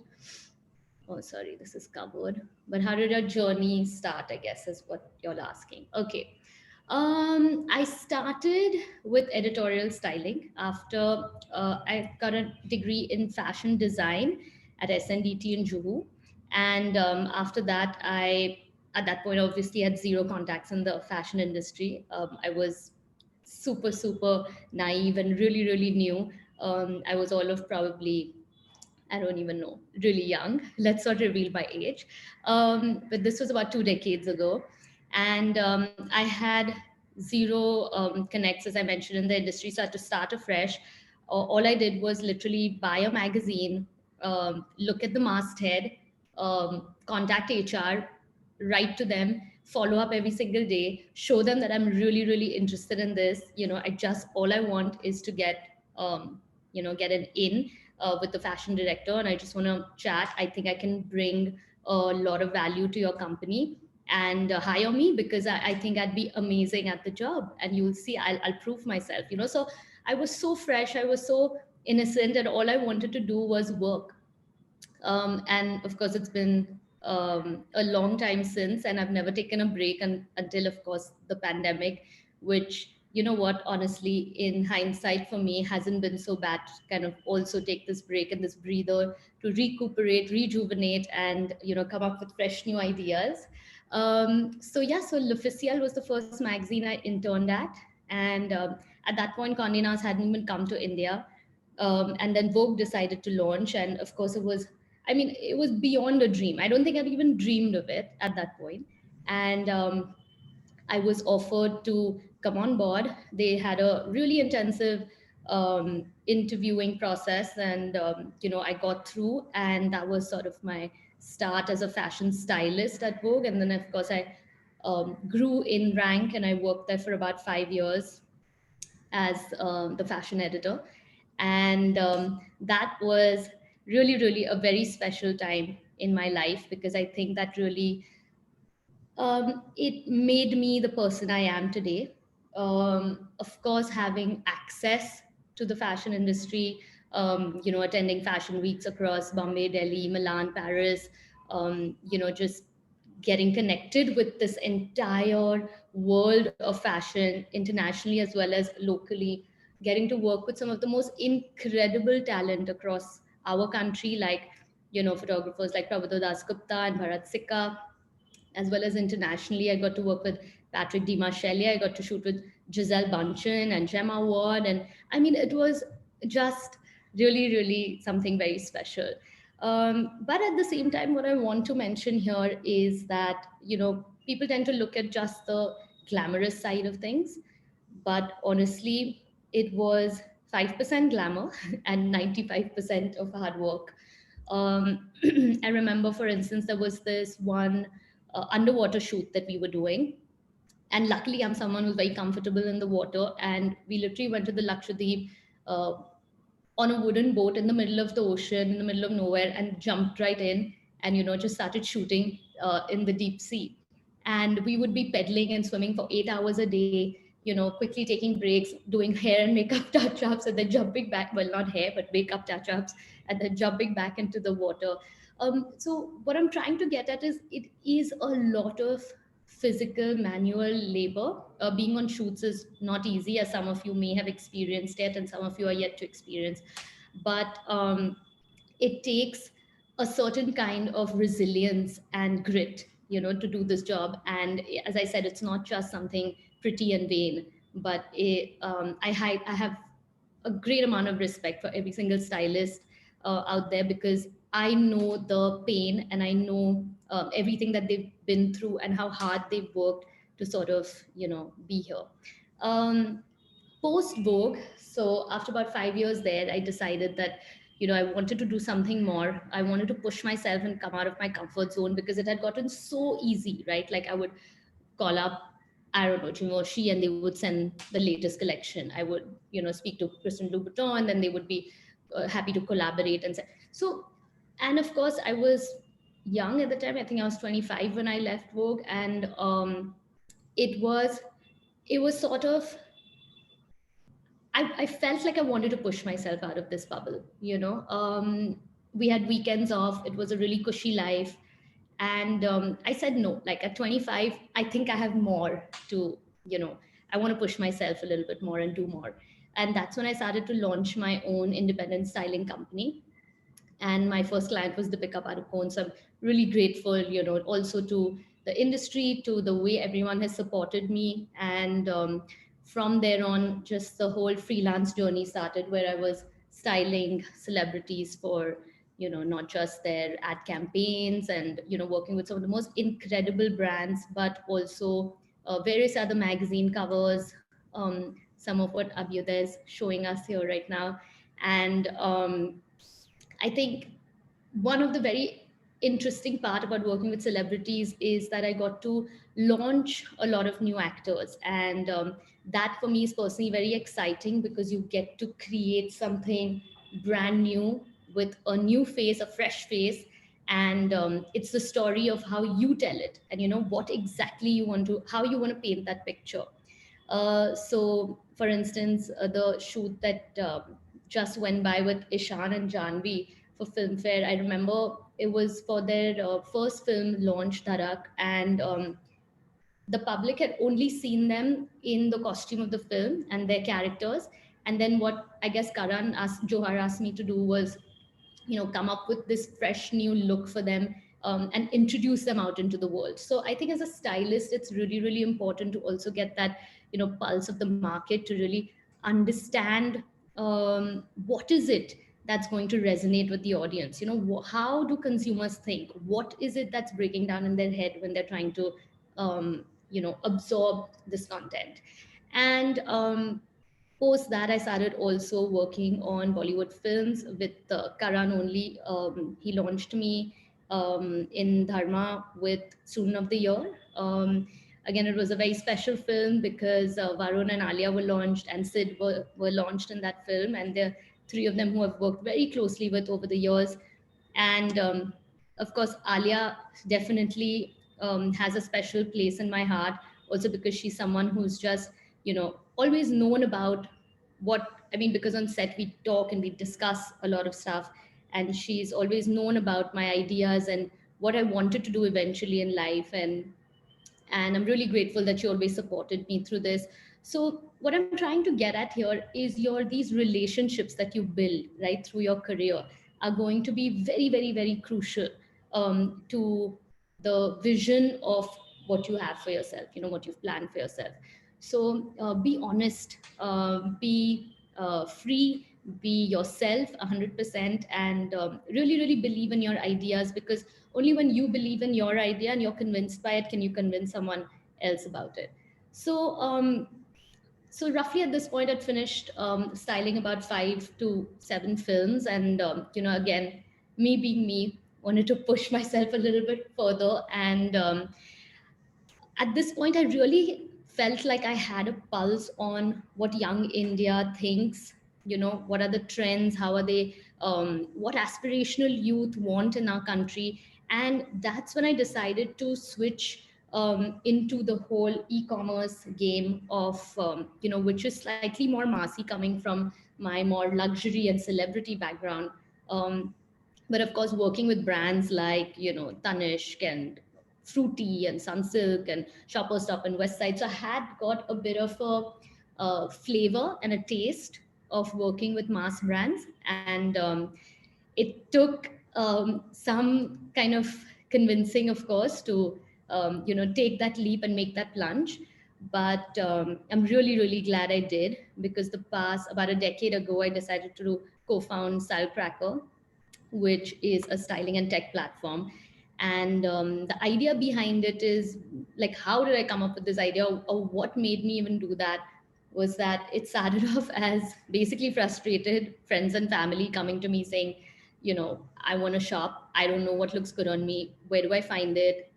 oh, sorry, this is covered, but how did your journey start, I guess, is what you're asking. Okay. I started with editorial styling after I got a degree in fashion design at SNDT in Juhu. And after that, at that point, obviously had zero contacts in the fashion industry. I was super, super naive and really, really new. I was all of probably, I don't even know, really young. Let's not reveal my age. But this was about 2 decades ago. And I had zero connects, as I mentioned, in the industry. So I had to start afresh. All I did was literally buy a magazine, look at the masthead, contact HR, write to them, follow up every single day, show them that I'm really, really interested in this. All I want is to get, get an in with the fashion director, and I just want to chat. I think I can bring a lot of value to your company, and hire me, because I think I'd be amazing at the job, and you'll see, I'll prove myself. So I was so fresh, I was so innocent, and all I wanted to do was work. And of course, it's been a long time since, and I've never taken a break until, of course, the pandemic, which, you know what, honestly, in hindsight, for me, hasn't been so bad to kind of also take this break and this breather to recuperate, rejuvenate, and, come up with fresh new ideas. So L'Officiel was the first magazine I interned at. And at that point, Condé Nast hadn't even come to India. And then Vogue decided to launch. And of course, it was beyond a dream. I don't think I'd even dreamed of it at that point. And I was offered to come on board. They had a really intensive interviewing process, and I got through, and that was sort of my start as a fashion stylist at Vogue. And then, of course, I grew in rank, and I worked there for about 5 years as the fashion editor. And that was really, really a very special time in my life, because I think that really it made me the person I am today. Of course, having access to the fashion industry, attending fashion weeks across Bombay, Delhi, Milan, Paris, just getting connected with this entire world of fashion internationally as well as locally, getting to work with some of the most incredible talent across our country, like, photographers like Prabodh Dasgupta and Bharat Sikka, as well as internationally. I got to work with Patrick Dimashelli. I got to shoot with Giselle Bundchen and Gemma Ward. And it was just really, really something very special. But at the same time, what I want to mention here is that, people tend to look at just the glamorous side of things. But honestly, it was 5% glamour and 95% of hard work. I remember, for instance, there was this one underwater shoot that we were doing. And luckily, I'm someone who's very comfortable in the water. And we literally went to the Lakshadweep on a wooden boat in the middle of the ocean, in the middle of nowhere, and jumped right in and, just started shooting in the deep sea. And we would be pedaling and swimming for 8 hours a day, quickly taking breaks, doing hair and makeup touch-ups, and then jumping back, well, not hair, but makeup touch-ups, and then jumping back into the water. So what I'm trying to get at is, it is a lot of physical manual labor. Being on shoots is not easy, as some of you may have experienced it and some of you are yet to experience. But it takes a certain kind of resilience and grit, to do this job. And as I said, it's not just something pretty and vain, but I have a great amount of respect for every single stylist out there, because I know the pain and I know everything that they've been through and how hard they've worked to sort of, be here. Post Vogue, so after about 5 years there, I decided that, I wanted to do something more. I wanted to push myself and come out of my comfort zone, because it had gotten so easy, right? Like, I would call up, I don't know, Givenchy, and they would send the latest collection. I would, speak to Christian Louboutin, and then they would be happy to collaborate. And of course, I was young at the time. I think I was 25 when I left Vogue, and it was sort of, I felt like I wanted to push myself out of this bubble. We had weekends off. It was a really cushy life. And I said no. Like, at 25, I think I have more to, I want to push myself a little bit more and do more. And that's when I started to launch my own independent styling company. And my first client was the Pickup out of Pone. So I'm really grateful, also to the industry, to the way everyone has supported me. And from there on, just the whole freelance journey started, where I was styling celebrities for, not just their ad campaigns and, working with some of the most incredible brands, but also various other magazine covers, some of what Abhyuday is showing us here right now. And I think one of the very interesting part about working with celebrities is that I got to launch a lot of new actors. And that for me is personally very exciting, because you get to create something brand new with a new face, a fresh face. And it's the story of how you tell it, and what exactly you want to, how you want to paint that picture. So, for instance, the shoot that just went by with Ishan and Janvi for Filmfare, I remember it was for their first film launch, Dharak, and the public had only seen them in the costume of the film and their characters. And then what I guess Johar asked me to do was, come up with this fresh new look for them, and introduce them out into the world. So I think as a stylist, it's really, really important to also get that, pulse of the market, to really understand what is it that's going to resonate with the audience. How do consumers think? What is it that's breaking down in their head when they're trying to, absorb this content? And post that, I started also working on Bollywood films with Karan only. He launched me in Dharma with Student of the Year. Again, it was a very special film because Varun and Alia were launched, and Sid were launched in that film. And there are three of them who I've worked very closely with over the years. And of course, Alia definitely has a special place in my heart, also because she's someone who's just, always known about what I mean, because on set we talk and we discuss a lot of stuff. And she's always known about my ideas and what I wanted to do eventually in life. And I'm really grateful that she always supported me through this. So what I'm trying to get at here is these relationships that you build right through your career are going to be very, very, very crucial to the vision of what you have for yourself, what you've planned for yourself. So be honest, be free, be yourself 100%, and really, really believe in your ideas, because only when you believe in your idea and you're convinced by it can you convince someone else about it. So roughly at this point, I'd finished styling about 5 to 7 films. And, again, me being me, wanted to push myself a little bit further. And at this point, I really felt like I had a pulse on what young India thinks, what are the trends, how are they, what aspirational youth want in our country. And that's when I decided to switch into the whole e-commerce game of, which is slightly more massy, coming from my more luxury and celebrity background. But of course, working with brands like, Tanishq and Fruity and Sunsilk and Shoppers Stop and Westside. So I had got a bit of a flavor and a taste of working with mass brands. And it took some kind of convincing, of course, to, take that leap and make that plunge. But I'm really, really glad I did, because about a decade ago, I decided to co-found Style Cracker, which is a styling and tech platform. And the idea behind it is, like, how did I come up with this idea, or what made me even do that, was that it started off as basically frustrated friends and family coming to me saying, I want to shop. I don't know what looks good on me. Where do I find it?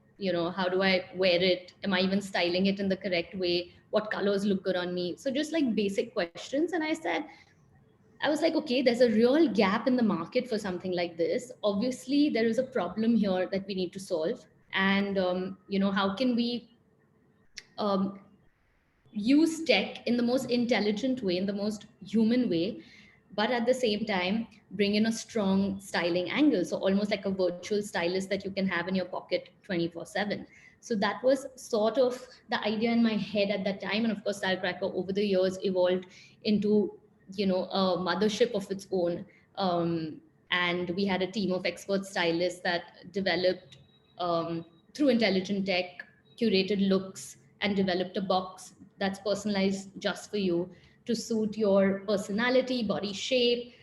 How do I wear it? Am I even styling it in the correct way? What colors look good on me? So just like basic questions. And I was like, okay, there's a real gap in the market for something like this. Obviously, there is a problem here that we need to solve. And, how can we um, use tech in the most intelligent way, in the most human way, but at the same time, bring in a strong styling angle. So almost like a virtual stylist that you can have in your pocket 24/7. So that was sort of the idea in my head at that time. And of course, Stylecracker over the years evolved into, a mothership of its own. And we had a team of expert stylists that developed, through intelligent tech, curated looks and developed a box that's personalized just for you to suit your personality, body shape,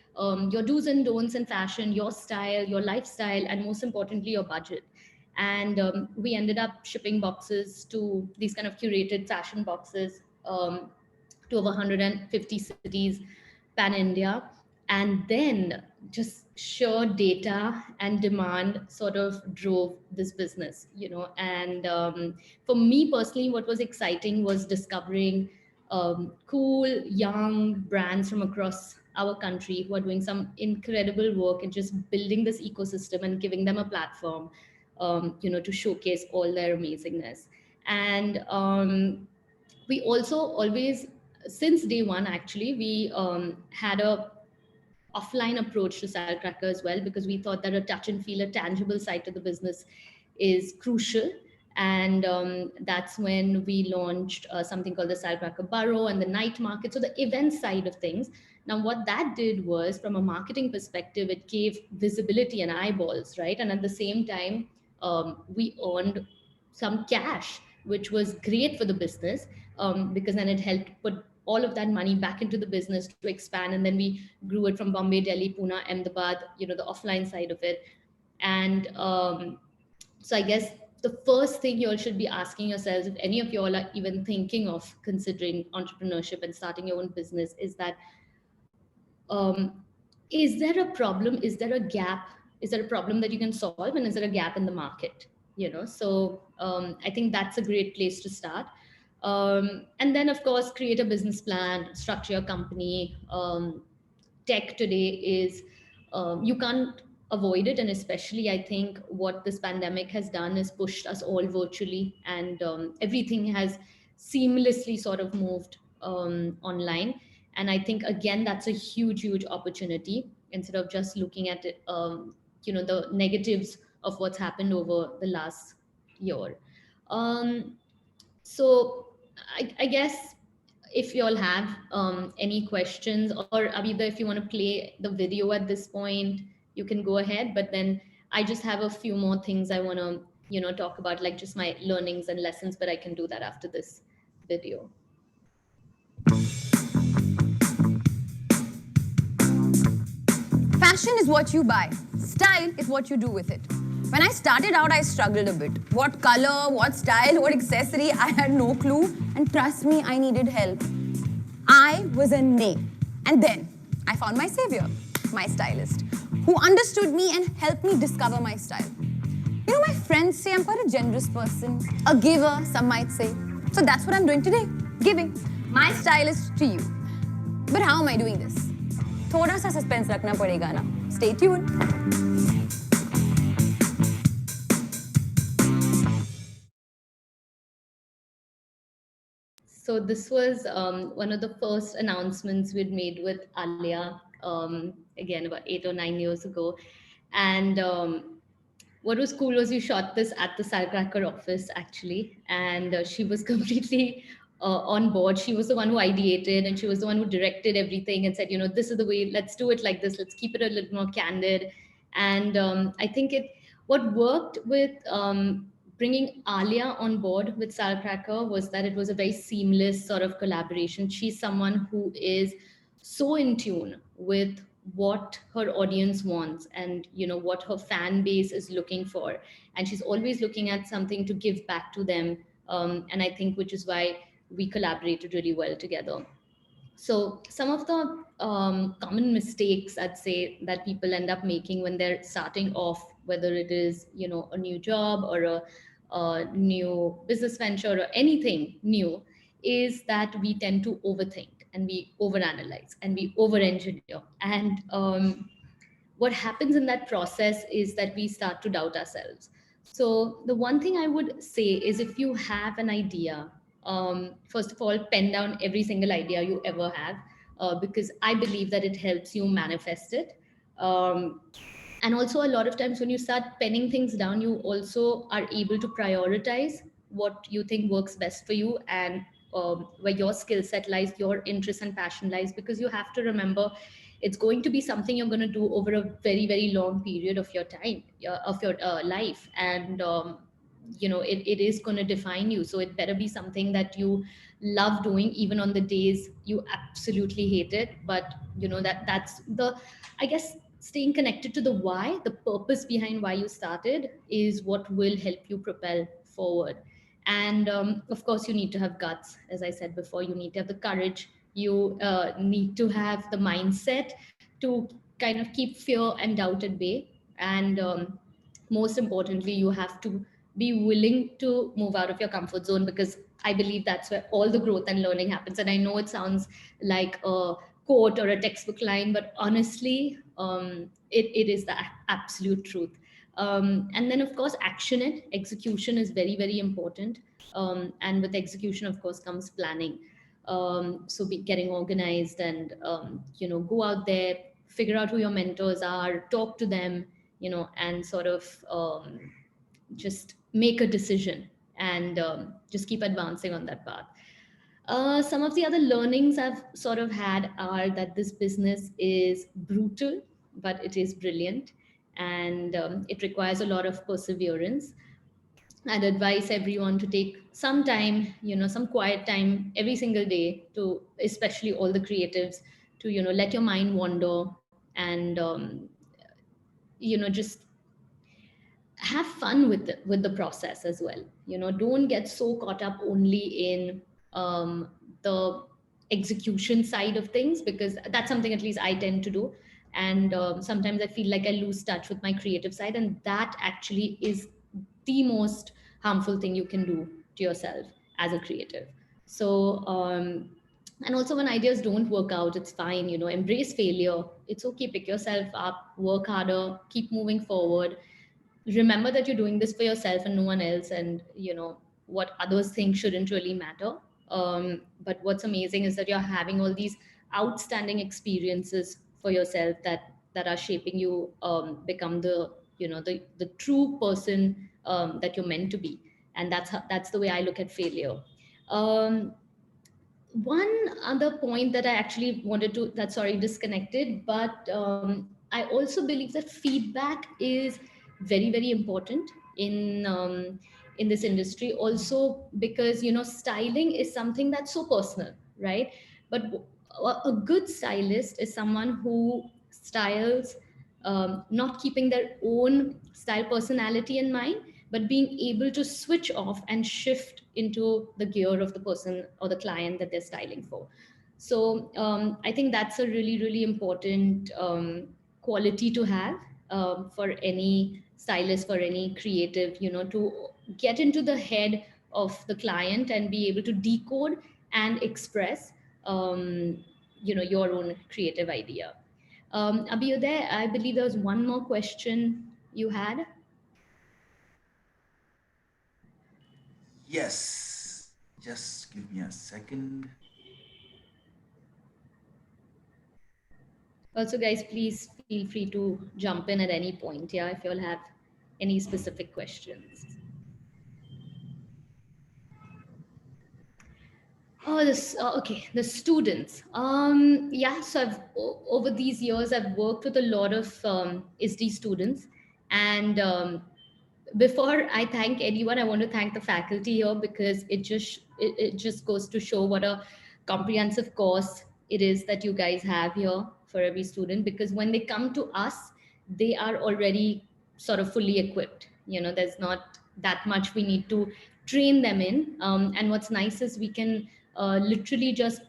your do's and don'ts in fashion, your style, your lifestyle, and most importantly, your budget. And we ended up shipping boxes to these kind of curated fashion boxes to over 150 cities pan India. And then just sheer data and demand sort of drove this business, And for me personally, what was exciting was discovering cool young brands from across our country who are doing some incredible work and just building this ecosystem and giving them a platform, to showcase all their amazingness. And we also always, since day one, actually, we had a offline approach to Salcracker as well, because we thought that a touch and feel, a tangible side to the business is crucial. And that's when we launched something called the Salcracker Burrow and the night market, so the event side of things. Now, what that did was, from a marketing perspective, it gave visibility and eyeballs, right? And at the same time, we earned some cash, which was great for the business, because then it helped put all of that money back into the business to expand. And then we grew it from Bombay, Delhi, Pune, Ahmedabad, the offline side of it. And so I guess the first thing you all should be asking yourselves, if any of you all are even thinking of considering entrepreneurship and starting your own business, is that, is there a problem? Is there a gap? Is there a problem that you can solve? And is there a gap in the market? So I think that's a great place to start. And then, of course, create a business plan, structure your company. Tech today is, you can't avoid it. And especially, I think what this pandemic has done is pushed us all virtually, and everything has seamlessly sort of moved online. And I think, again, that's a huge, huge opportunity, instead of just looking at it, the negatives of what's happened over the last year. So I guess, if you all have any questions, or Abida, if you want to play the video at this point, you can go ahead. But then I just have a few more things I want to, talk about, like just my learnings and lessons, but I can do that after this video. Fashion is what you buy. Style is what you do with it. When I started out, I struggled a bit. What color, what style, what accessory, I had no clue. And trust me, I needed help. I was a nay. And then I found my savior, my stylist, who understood me and helped me discover my style. My friends say I'm quite a generous person, a giver, some might say. So that's what I'm doing today, giving my stylist to you. But how am I doing this? Thoda sa suspense rakhna padega na. Stay tuned. So this was one of the first announcements we'd made with Alia, again, about 8 or 9 years ago. And what was cool was we shot this at the Salcracker office, actually. And she was completely on board. She was the one who ideated, and she was the one who directed everything and said, this is the way, let's do it like this. Let's keep it a little more candid. And I think what worked with bringing Alia on board with Salcracker was that it was a very seamless sort of collaboration. She's someone who is so in tune with what her audience wants and what her fan base is looking for, and she's always looking at something to give back to them, and I think which is why we collaborated really well together. So some of the common mistakes, I'd say, that people end up making when they're starting off, whether it is a new job or a new business venture or anything new, is that we tend to overthink and we overanalyze and we over-engineer. And what happens in that process is that we start to doubt ourselves. So the one thing I would say is, if you have an idea, first of all, pen down every single idea you ever have, because I believe that it helps you manifest it. And also, a lot of times when you start penning things down, you also are able to prioritize what you think works best for you and where your skill set lies, your interest and passion lies, because you have to remember it's going to be something you're going to do over a very, very long period of your time, of your life. And, it is going to define you. So it better be something that you love doing, even on the days you absolutely hate it. But, that's the, I guess, staying connected to the why, the purpose behind why you started is what will help you propel forward. And of course, you need to have guts. As I said before, you need to have the courage. You need to have the mindset to kind of keep fear and doubt at bay. And most importantly, you have to be willing to move out of your comfort zone, because I believe that's where all the growth and learning happens. And I know it sounds like a quote or a textbook line, but honestly, it is the absolute truth. And then, of course, action it. Execution is very, very important. And with execution, of course, comes planning. So be getting organized and, go out there, figure out who your mentors are, talk to them, and sort of just make a decision and just keep advancing on that path. Some of the other learnings I've sort of had are that this business is brutal, but it is brilliant, and it requires a lot of perseverance. I'd advise everyone to take some time, some quiet time every single day, to, especially all the creatives, to, let your mind wander and, just have fun with the process as well. Don't get so caught up only in the execution side of things, because that's something at least I tend to do. And sometimes I feel like I lose touch with my creative side, and that actually is the most harmful thing you can do to yourself as a creative. So and also, when ideas don't work out, it's fine. Embrace failure. It's okay. Pick yourself up, work harder, keep moving forward. Remember that you're doing this for yourself and no one else, and what others think shouldn't really matter. But what's amazing is that you're having all these outstanding experiences for yourself that are shaping you, become the the true person that you're meant to be. And that's the way I look at failure. One other point that I actually wanted to, that's, sorry, disconnected, but I also believe that feedback is very, very important in this industry also, because styling is something that's so personal, right? But a good stylist is someone who styles, not keeping their own style personality in mind, but being able to switch off and shift into the gear of the person or the client that they're styling for. So I think that's a really, really important quality to have, for any stylist, for any creative, to get into the head of the client and be able to decode and express, your own creative idea. Abhi, you there? I believe there was one more question you had. Yes, just give me a second. Also, guys, please feel free to jump in at any point, yeah, if you all have any specific questions. Oh, okay, the students. Yeah, so over these years, I've worked with a lot of ISDI students. And before I thank anyone, I want to thank the faculty here, because it just goes to show what a comprehensive course it is that you guys have here for every student. Because when they come to us, they are already sort of fully equipped. There's not that much we need to train them in. And what's nice is we can literally just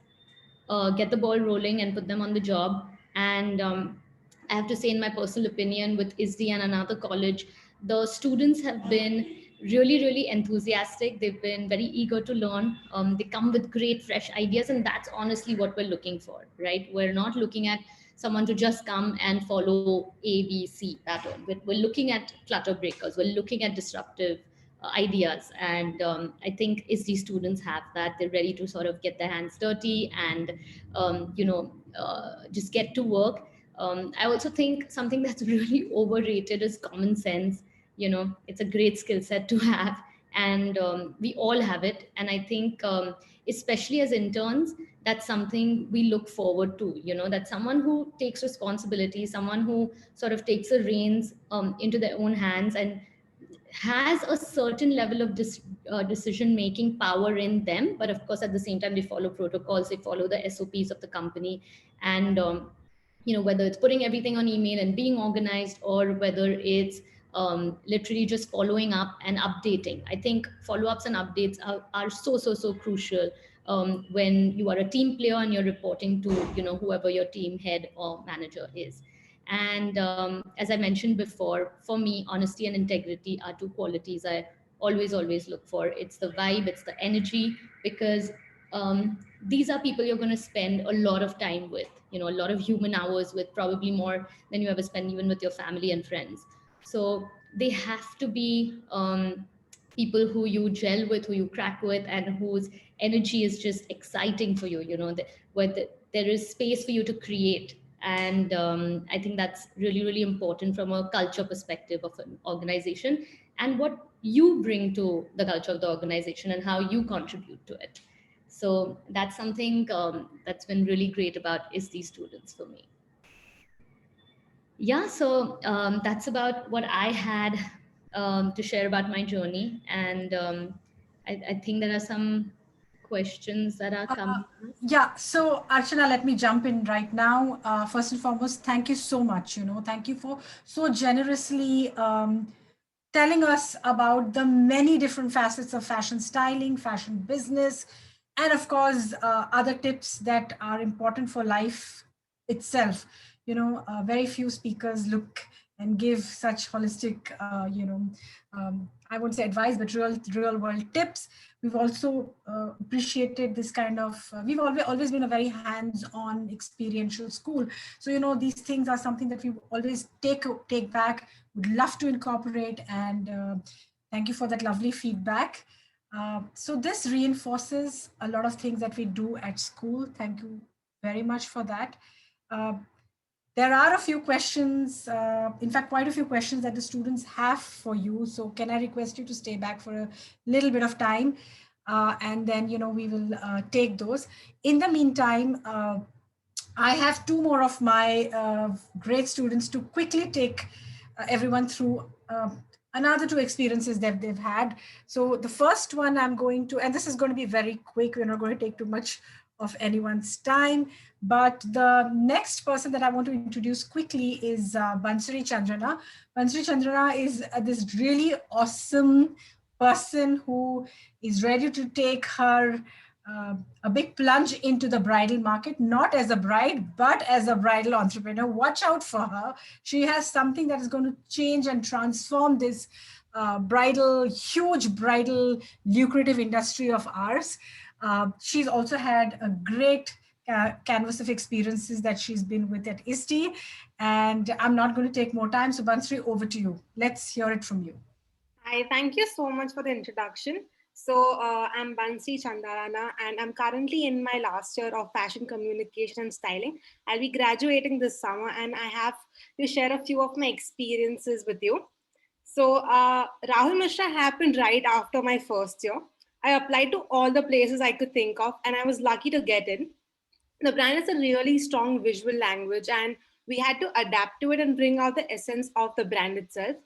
get the ball rolling and put them on the job. And I have to say, in my personal opinion, with ISDI and another college, the students have been really, really enthusiastic. They've been very eager to learn. They come with great, fresh ideas. And that's honestly what we're looking for, right? We're not looking at someone to just come and follow A, B, C pattern. We're looking at clutter breakers. We're looking at disruptive ideas. And I think ISDI students have that. They're ready to sort of get their hands dirty and, just get to work. I also think something that's really overrated is common sense. It's a great skill set to have. And we all have it. And I think, especially as interns, that's something we look forward to, that someone who takes responsibility, someone who sort of takes the reins into their own hands and has a certain level of decision-making power in them. But of course, at the same time, they follow protocols, they follow the SOPs of the company. And, whether it's putting everything on email and being organized, or whether it's literally just following up and updating. I think follow-ups and updates are so crucial when you are a team player and you're reporting to, whoever your team head or manager is. And as I mentioned before, for me, honesty and integrity are two qualities I always look for. It's the vibe, it's the energy, because these are people you're going to spend a lot of time with, a lot of human hours with, probably more than you ever spend even with your family and friends. So they have to be people who you gel with, who you crack with, and whose energy is just exciting for you, where there is space for you to create. And I think that's really important from a culture perspective of an organization, and what you bring to the culture of the organization and how you contribute to it. So that's something that's been really great about ISDI students for me. Yeah, so that's about what I had to share about my journey. And I think there are some questions that are coming. Yeah, so Archana, let me jump in right now. First and foremost, thank you so much. Thank you for so generously telling us about the many different facets of fashion styling, fashion business, and of course, other tips that are important for life itself. Very few speakers look and give such holistic, I wouldn't say advice, but real world tips. We've also appreciated this kind of, we've always been a very hands-on experiential school. So, these things are something that we always take back, would love to incorporate, and thank you for that lovely feedback. So this reinforces a lot of things that we do at school. Thank you very much for that. There are a few questions, in fact, quite a few questions that the students have for you. So can I request you to stay back for a little bit of time? And then, we will take those. In the meantime, I have two more of my great students to quickly take everyone through another two experiences that they've had. So the first one I'm going to, and this is going to be very quick, we're not going to take too much of anyone's time, but the next person that I want to introduce quickly is Bansuri Chandrana. Bansuri Chandrana is this really awesome person who is ready to take her a big plunge into the bridal market, not as a bride, but as a bridal entrepreneur. Watch out for her. She has something that is going to change and transform this huge bridal lucrative industry of ours. She's also had a great canvas of experiences that she's been with at ISDI, and I'm not going to take more time. So Bansuri, over to you. Let's hear it from you. Hi, thank you so much for the introduction. So I'm Bansuri Chandarana, and I'm currently in my last year of fashion communication and styling. I'll be graduating this summer, and I have to share a few of my experiences with you. So Rahul Mishra happened right after my first year. I applied to all the places I could think of, and I was lucky to get in. The brand is a really strong visual language, and we had to adapt to it and bring out the essence of the brand itself.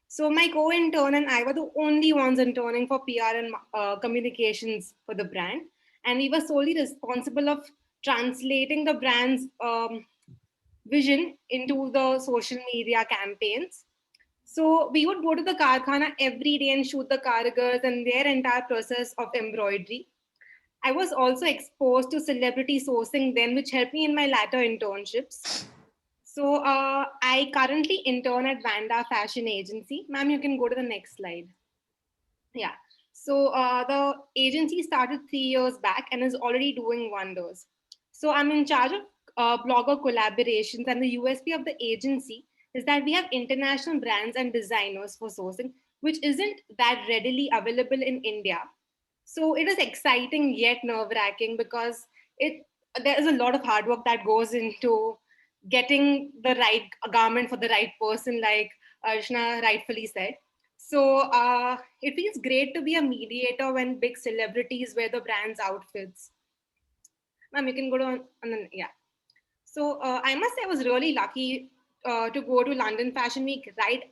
So my co-intern and I were the only ones interning for PR and communications for the brand. And we were solely responsible of translating the brand's vision into the social media campaigns. So we would go to the Karkhana every day and shoot the karigars and their entire process of embroidery. I was also exposed to celebrity sourcing then, which helped me in my latter internships. So I currently intern at Vanda Fashion Agency. Ma'am, you can go to the next slide. Yeah. So the agency started 3 years back and is already doing wonders. So I'm in charge of blogger collaborations, and the USP of the agency is that we have international brands and designers for sourcing, which isn't that readily available in India. So it is exciting yet nerve-wracking because there's a lot of hard work that goes into getting the right garment for the right person, like Archana rightfully said. So it feels great to be a mediator when big celebrities wear the brand's outfits. Ma'am, you can go to yeah. So I must say I was really lucky to go to London Fashion Week right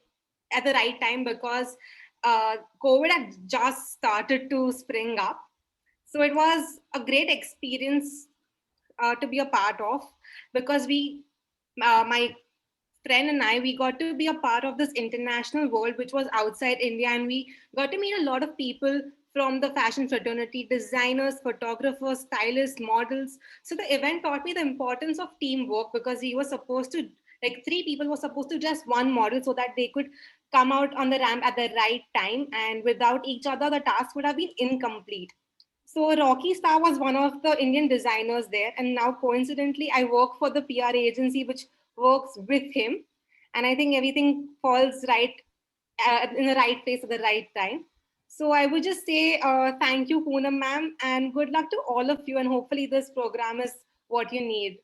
at the right time because COVID had just started to spring up. So it was a great experience to be a part of because my friend and I, we got to be a part of this international world, which was outside India. And we got to meet a lot of people from the fashion fraternity, designers, photographers, stylists, models. So the event taught me the importance of teamwork because he was supposed to, like three people were supposed to just one model so that they could come out on the ramp at the right time. And without each other, the task would have been incomplete. So Rocky Star was one of the Indian designers there, and now coincidentally, I work for the PR agency which works with him, and I think everything falls right in the right place at the right time. So I would just say thank you, Poonam ma'am, and good luck to all of you, and hopefully this program is what you need.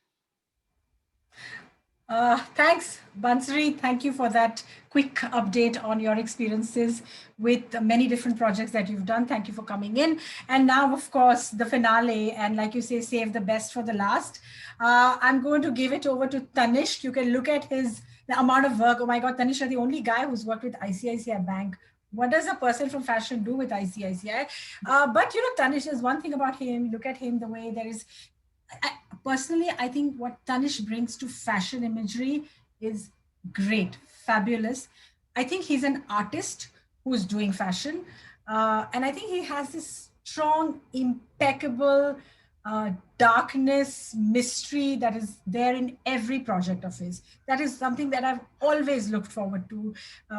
Thanks, Bansari. Thank you for that quick update on your experiences with the many different projects that you've done. Thank you for coming in. And now, of course, the finale. And like you say, save the best for the last. I'm going to give it over to Tanishq. You can look at the amount of work. Oh my God, Tanishq, you're the only guy who's worked with ICICI Bank. What does a person from fashion do with ICICI? But Tanishq, there's one thing about him. Look at him, the way there is personally, I think what Tanishq brings to fashion imagery is great, fabulous. I think he's an artist who's doing fashion. And I think he has this strong, impeccable darkness, mystery that is there in every project of his. That is something that I've always looked forward to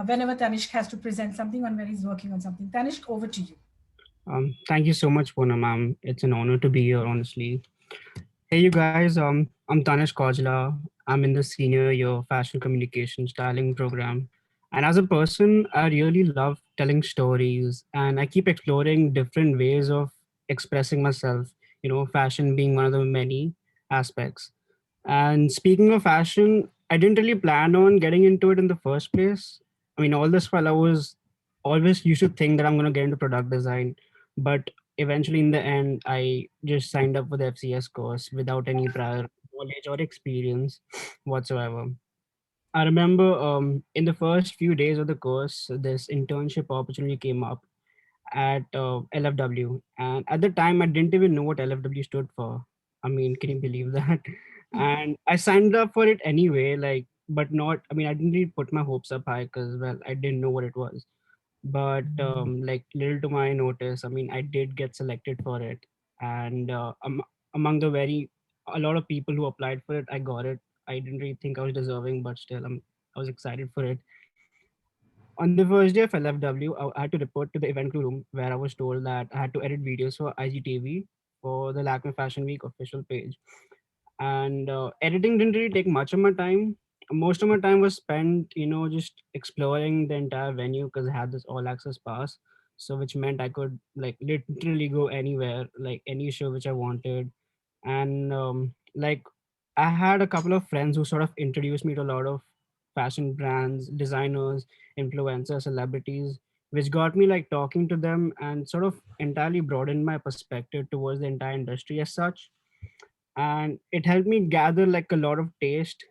whenever Tanishq has to present something or when he's working on something. Tanishq, over to you. Thank you so much, Poonam. It's an honor to be here, honestly. Hey, you guys. I'm Tanishq Kaujla. I'm in the senior year fashion communication styling program. And as a person, I really love telling stories and I keep exploring different ways of expressing myself, fashion being one of the many aspects. And speaking of fashion, I didn't really plan on getting into it in the first place. I mean, all this while I was always used to think that I'm going to get into product design. But eventually, in the end, I just signed up for the FCS course without any prior knowledge or experience whatsoever. I remember in the first few days of the course, this internship opportunity came up at LFW. And at the time, I didn't even know what LFW stood for. I mean, can you believe that? And I signed up for it anyway, like, but not, I mean, I didn't really put my hopes up high because, well, I didn't know what it was. But like, little to my notice, I mean, I did get selected for it. And among the a lot of people who applied for it, I got it. I didn't really think I was deserving, but still, I was excited for it. On the first day of LFW, I had to report to the event crew room where I was told that I had to edit videos for IGTV for the Lakme Fashion Week official page. And editing didn't really take much of my time. Most of my time was spent, just exploring the entire venue because I had this all access pass. So which meant I could like literally go anywhere, like any show which I wanted. And like I had a couple of friends who sort of introduced me to a lot of fashion brands, designers, influencers, celebrities, which got me like talking to them and sort of entirely broadened my perspective towards the entire industry as such. And it helped me gather like a lot of taste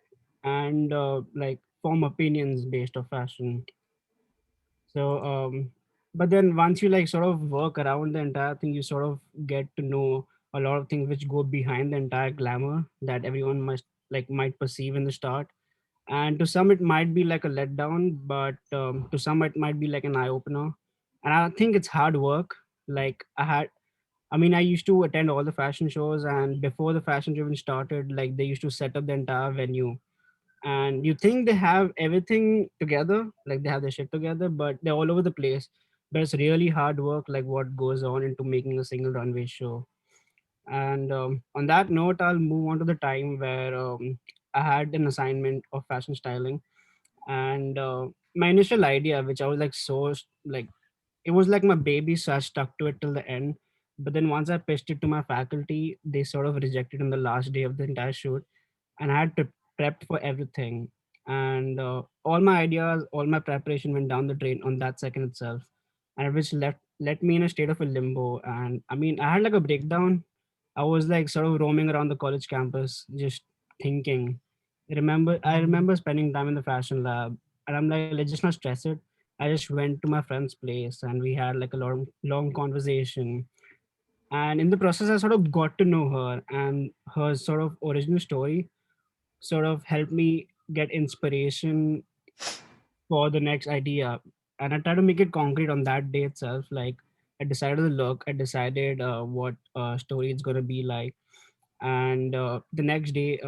and like form opinions based on fashion. So but then once you like sort of work around the entire thing, you sort of get to know a lot of things which go behind the entire glamour that everyone must like might perceive in the start. And to some it might be like a letdown, but to some it might be like an eye opener. And I think it's hard work. Like I mean, I used to attend all the fashion shows, and before the fashion show even started, like they used to set up the entire venue. And you think they have everything together, like they have their shit together, but they're all over the place. But it's really hard work, like what goes on into making a single runway show. And on that note, I'll move on to the time where I had an assignment of fashion styling, and my initial idea, which I was like like it was like my baby, so I stuck to it till the end. But then once I pitched it to my faculty, they sort of rejected on the last day of the entire shoot, and I had to prepped for everything. and all my ideas, all my preparation went down the drain on that second itself, and which left me in a state of a limbo. And I mean, I had like a breakdown. I was like sort of roaming around the college campus, just thinking. I remember spending time in the fashion lab, and I'm like, let's just not stress it. I just went to my friend's place, and we had like a long conversation. And in the process, I sort of got to know her, and her sort of original story sort of helped me get inspiration for the next idea. And I try to make it concrete on that day itself. Like, I decided the look, I decided what story it's going to be like. And the next day,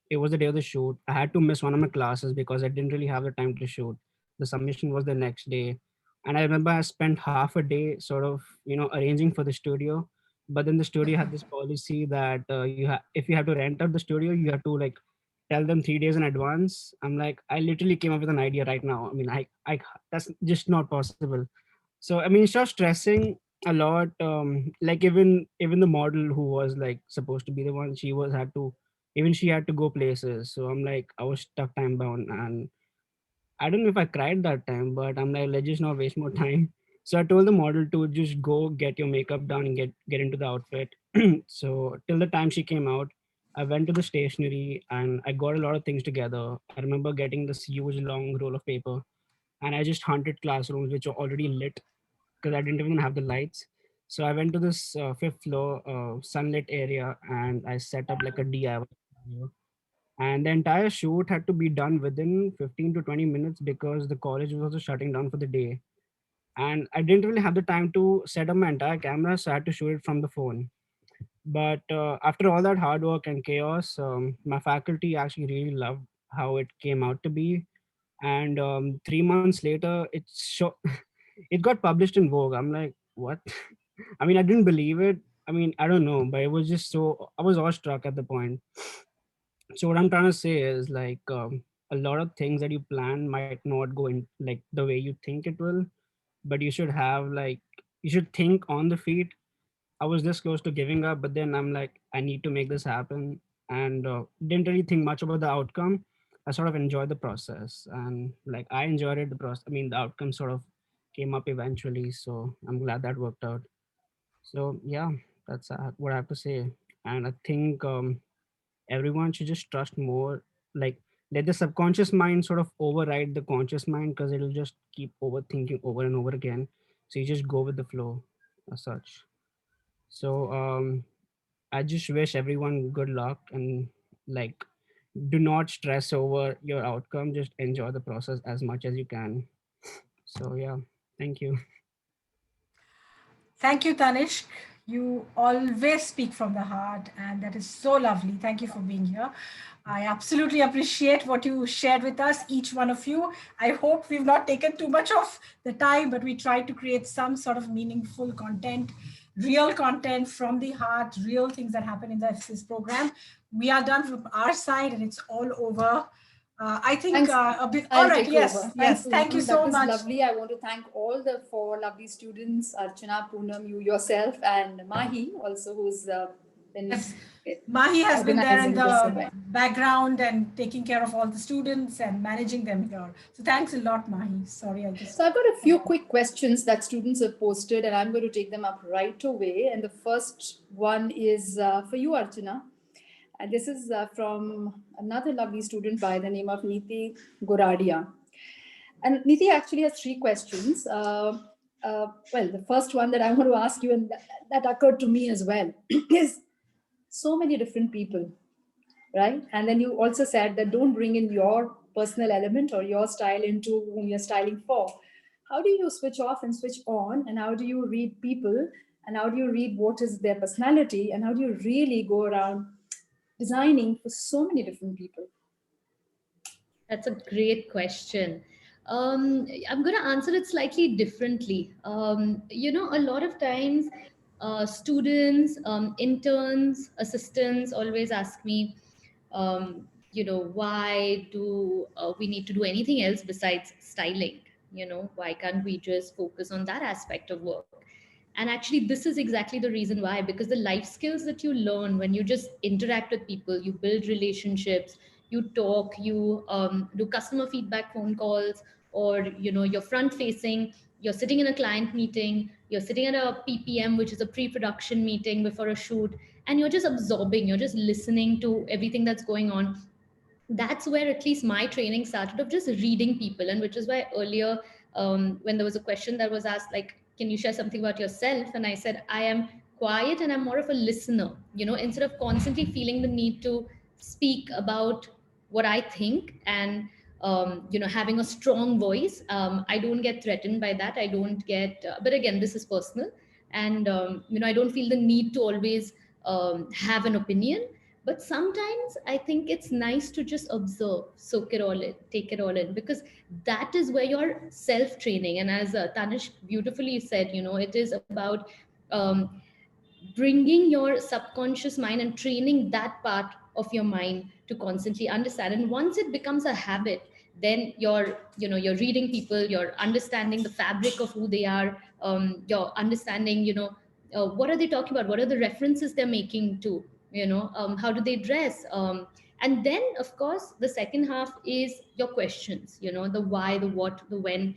it was the day of the shoot. I had to miss one of my classes because I didn't really have the time to shoot. The submission was the next day. And I remember I spent half a day sort of, arranging for the studio. But then the studio had this policy that if you have to rent out the studio, you have to like tell them 3 days in advance. I'm like, I literally came up with an idea right now. I mean, I that's just not possible. So I mean, instead of stressing a lot, like even the model who was like supposed to be the one, she had to go places. So I'm like, I was stuck time bound, and I don't know if I cried that time, but I'm like, let's just not waste more time. So I told the model to just go get your makeup done and get into the outfit. So till the time she came out, I went to the stationery and I got a lot of things together. I remember getting this huge long roll of paper, and I just hunted classrooms which were already lit because I didn't even have the lights. So I went to this fifth floor sunlit area, and I set up like a DIY studio. And the entire shoot had to be done within 15 to 20 minutes because the college was also shutting down for the day. And I didn't really have the time to set up my entire camera, so I had to shoot it from the phone. But after all that hard work and chaos, my faculty actually really loved how it came out to be. And 3 months later, it got published in Vogue. I'm like, what? I mean, I didn't believe it. I mean, I don't know, but it was just so, I was awestruck at the point. So what I'm trying to say is like, a lot of things that you plan might not go in like the way you think it will, but you should think on the feet. I was this close to giving up, but then I'm like, I need to make this happen, and didn't really think much about the outcome. I sort of enjoyed the process, and like I enjoyed it. The process, I mean, the outcome sort of came up eventually, so I'm glad that worked out. So yeah, that's what I have to say. And I think everyone should just trust more, like let the subconscious mind sort of override the conscious mind, because it'll just keep overthinking over and over again. So you just go with the flow as such. So I just wish everyone good luck, and like do not stress over your outcome, just enjoy the process as much as you can. So yeah, thank you. Thank you, Tanishq. You always speak from the heart, and that is so lovely. Thank you for being here. I absolutely appreciate what you shared with us, each one of you. I hope we've not taken too much of the time, but we tried to create some sort of meaningful content, real content from the heart, real things that happen in the FCS program. We are done from our side, and it's all over. I think Thanks. a bit. I'll All right. take Yes. over. Yes. Thanks, Thank you Poonam. so That was much. lovely. I want to thank all the four lovely students, Archana, Poonam, you yourself, and Mahi also, who's been Yes. Mahi has been there in organizing this the event. background and taking care of all the students and managing them here. So thanks a lot, Mahi. Sorry, I just. So I've got a few quick questions that students have posted, and I'm going to take them up right away. And the first one is for you, Archana. And this is from another lovely student by the name of Niti Goradia. And Niti actually has three questions. Well, the first one that I want to ask you, and that occurred to me as well, is so many different people, right? And then you also said that don't bring in your personal element or your style into whom you're styling for. How do you switch off and switch on? And how do you read people? And how do you read what is their personality? And how do you really go around designing for so many different people? That's a great question. I'm going to answer it slightly differently. A lot of times, students, interns, assistants always ask me, why do we need to do anything else besides styling? Why can't we just focus on that aspect of work? And actually, this is exactly the reason why, because the life skills that you learn when you just interact with people, you build relationships, you talk, you do customer feedback phone calls, or you're front facing, you're sitting in a client meeting, you're sitting at a PPM, which is a pre-production meeting before a shoot, and you're just absorbing, you're just listening to everything that's going on. That's where at least my training started, of just reading people. And which is why earlier, when there was a question that was asked, like, can you share something about yourself, and I said I am quiet and I'm more of a listener. Instead of constantly feeling the need to speak about what I think, and having a strong voice, I don't get threatened by that. I don't get but again, this is personal. And I don't feel the need to always have an opinion. But sometimes I think it's nice to just observe, soak it all in, take it all in, because that is where your self training. And as Tanish beautifully said, it is about bringing your subconscious mind and training that part of your mind to constantly understand. And once it becomes a habit, then you're reading people, you're understanding the fabric of who they are, you're understanding, what are they talking about, what are the references they're making to, how do they dress, and then of course the second half is your questions, the why, the what, the when,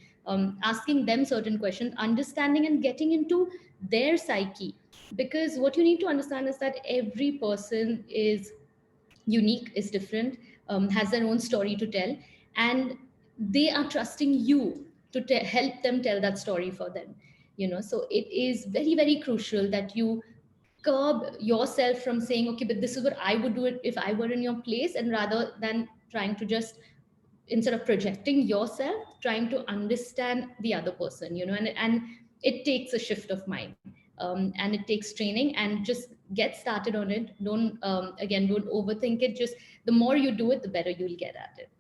asking them certain questions, understanding and getting into their psyche. Because what you need to understand is that every person is unique, is different, has their own story to tell, and they are trusting you to help them tell that story for them. So it is very, very crucial that you curb yourself from saying, okay, but this is what I would do it if I were in your place, and rather than trying to just, instead of projecting yourself, trying to understand the other person, and it takes a shift of mind, and it takes training, and just get started on it. Don't don't overthink it. Just the more you do it, the better you'll get at it.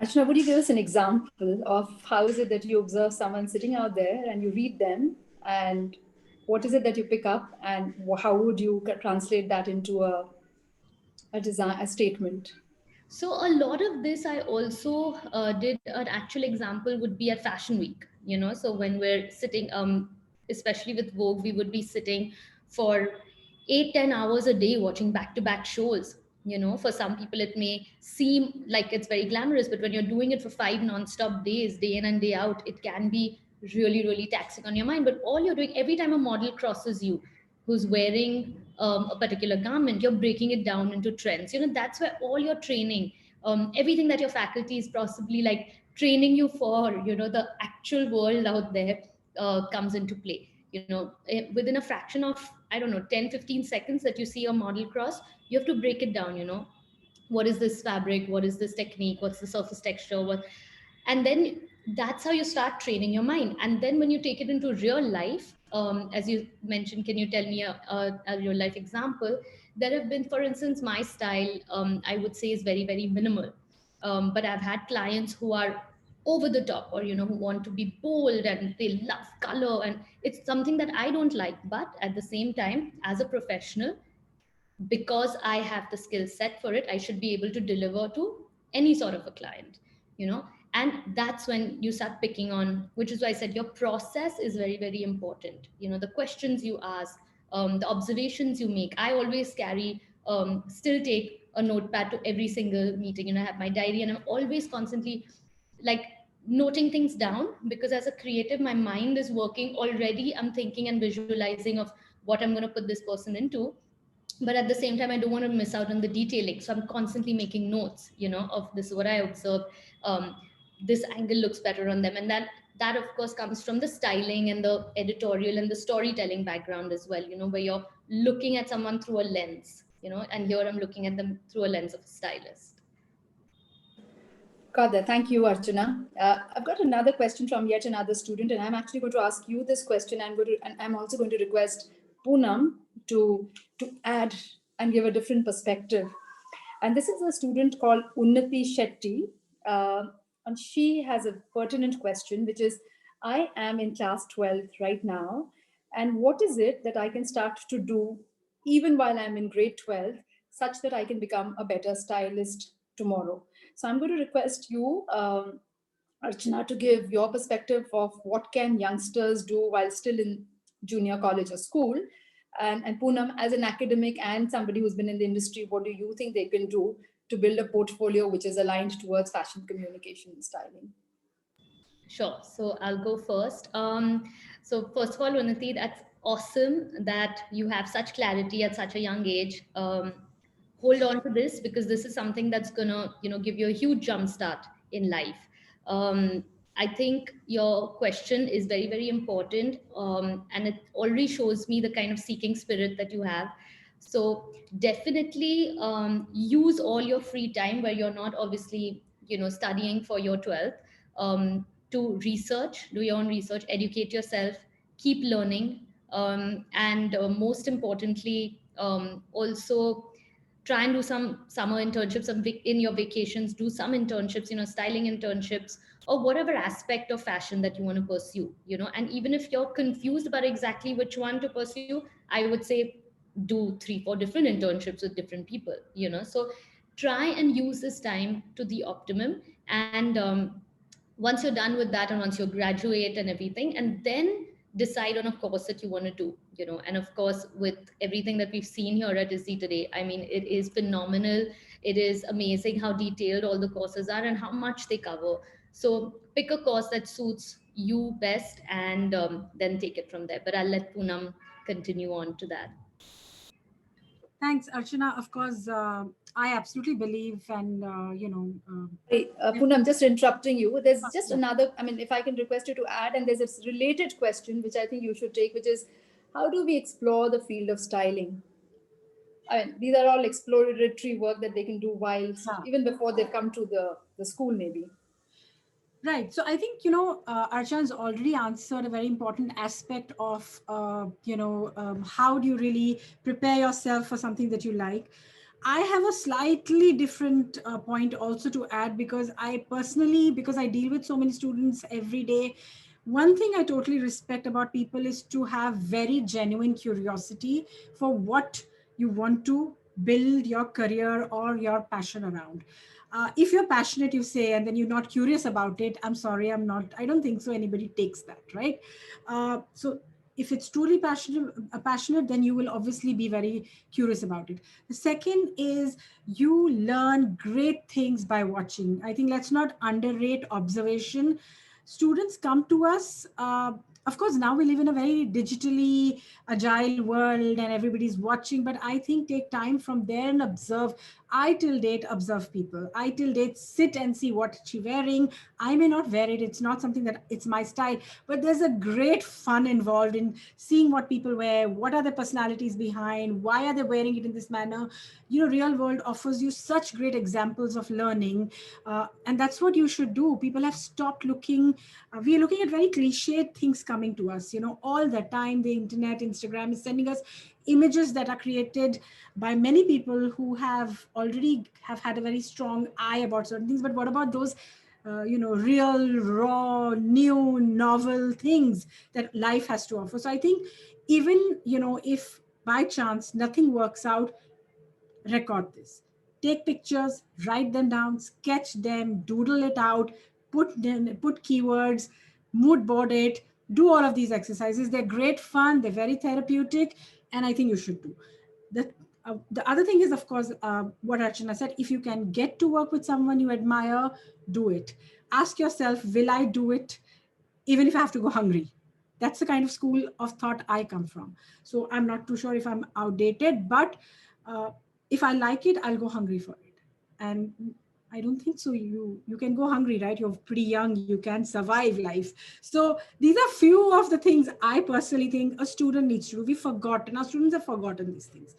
Archana, would you give us an example of how is it that you observe someone sitting out there and you read them, and what is it that you pick up, and how would you translate that into a design, a statement? So a lot of this I also did. An actual example would be at Fashion Week. So when we're sitting, especially with Vogue, we would be sitting for 8-10 hours a day watching back-to-back shows. For some people it may seem like it's very glamorous, but when you're doing it for 5 non-stop days, day in and day out, it can be really, really taxing on your mind. But all you're doing, every time a model crosses you who's wearing a particular garment, you're breaking it down into trends. That's where all your training, everything that your faculty is possibly like training you for, the actual world out there comes into play. Within a fraction of, I don't know, 10-15 seconds that you see a model cross, you have to break it down. What is this fabric, what is this technique, what's the surface texture, and then that's how you start training your mind. And then when you take it into real life, as you mentioned, can you tell me a real life example? There have been, for instance, my style, I would say, is very, very minimal, but I've had clients who are over the top, or who want to be bold, and they love color, and it's something that I don't like. But at the same time, as a professional, because I have the skill set for it, I should be able to deliver to any sort of a client, and that's when you start picking on, which is why I said your process is very, very important. The questions you ask, the observations you make. I always carry, still take a notepad to every single meeting. I have my diary, and I'm always constantly like noting things down, because as a creative, my mind is working already. I'm thinking and visualizing of what I'm going to put this person into, but at the same time, I don't want to miss out on the detailing, so I'm constantly making notes, of this is what I observed, this angle looks better on them. And that of course comes from the styling and the editorial and the storytelling background as well, where you're looking at someone through a lens, and here I'm looking at them through a lens of a stylist. Got that. Thank you, Archana. I've got another question from yet another student, and I'm actually going to ask you this question. And I'm also going to request Poonam to add and give a different perspective. And this is a student called Unnati Shetty, and she has a pertinent question, which is, I am in class 12 right now, and what is it that I can start to do even while I'm in grade 12, such that I can become a better stylist tomorrow? So I'm going to request you, Archana, to give your perspective of what can youngsters do while still in junior college or school. And Poonam, as an academic and somebody who's been in the industry, what do you think they can do to build a portfolio which is aligned towards fashion communication and styling? Sure. So I'll go first. So first of all, Unnati, that's awesome that you have such clarity at such a young age. Hold on to this, because this is something that's gonna, give you a huge jump start in life. I think your question is very, very important, and it already shows me the kind of seeking spirit that you have. So definitely use all your free time where you're not obviously, studying for your 12th. To research, do your own research, educate yourself, keep learning, and most importantly, also try and do some summer internships in your vacations. Do some internships, styling internships, or whatever aspect of fashion that you want to pursue. And even if you're confused about exactly which one to pursue, I would say do 3-4 different internships with different people. So try and use this time to the optimum. And once you're done with that, and once you graduate and everything, and then decide on a course that you want to do. And of course, with everything that we've seen here at ISDI today, I mean, it is phenomenal. It is amazing how detailed all the courses are and how much they cover. So pick a course that suits you best, and then take it from there. But I'll let Poonam continue on to that. Thanks, Archana. Of course, I absolutely believe, and Hey, Poonam, just interrupting you. There's just another, I mean, if I can request you to add, and there's a related question which I think you should take, which is, how do we explore the field of styling? I mean, these are all exploratory work that they can do while, even before they come to the school, maybe. Right. So I think, Archan's already answered a very important aspect of, how do you really prepare yourself for something that you like. I have a slightly different point also to add, because I personally, because I deal with so many students every day, one thing I totally respect about people is to have very genuine curiosity for what you want to build your career or your passion around. If you're passionate, you say, and then you're not curious about it, I'm sorry, I don't think so anybody takes that, right? So if it's truly passionate, then you will obviously be very curious about it. The second is, you learn great things by watching. I think let's not underrate observation. Students come to us, of course, now we live in a very digitally agile world and everybody's watching, but I think take time from there and observe. I till date observe people. I till date sit and see what she's wearing. I may not wear it. It's not something that it's my style, but there's a great fun involved in seeing what people wear. What are their personalities behind? Why are they wearing it in this manner? Real world offers you such great examples of learning. And that's what you should do. People have stopped looking. We are looking at very cliched things coming to us, all the time. The internet, Instagram is sending us images that are created by many people who have already had a very strong eye about certain things. But what about those real, raw, new, novel things that life has to offer? So I think even, if by chance nothing works out, record this. Take pictures, write them down, sketch them, doodle it out, put keywords, mood board it, do all of these exercises. They're great fun, they're very therapeutic, and I think you should do. The other thing is, of course, what Archana said, if you can get to work with someone you admire, do it. Ask yourself, will I do it even if I have to go hungry? That's the kind of school of thought I come from. So I'm not too sure if I'm outdated, but if I like it, I'll go hungry for it. And I don't think so. You can go hungry, right? You're pretty young. You can survive life. So these are few of the things I personally think a student needs to do. We've forgotten. Our students have forgotten these things.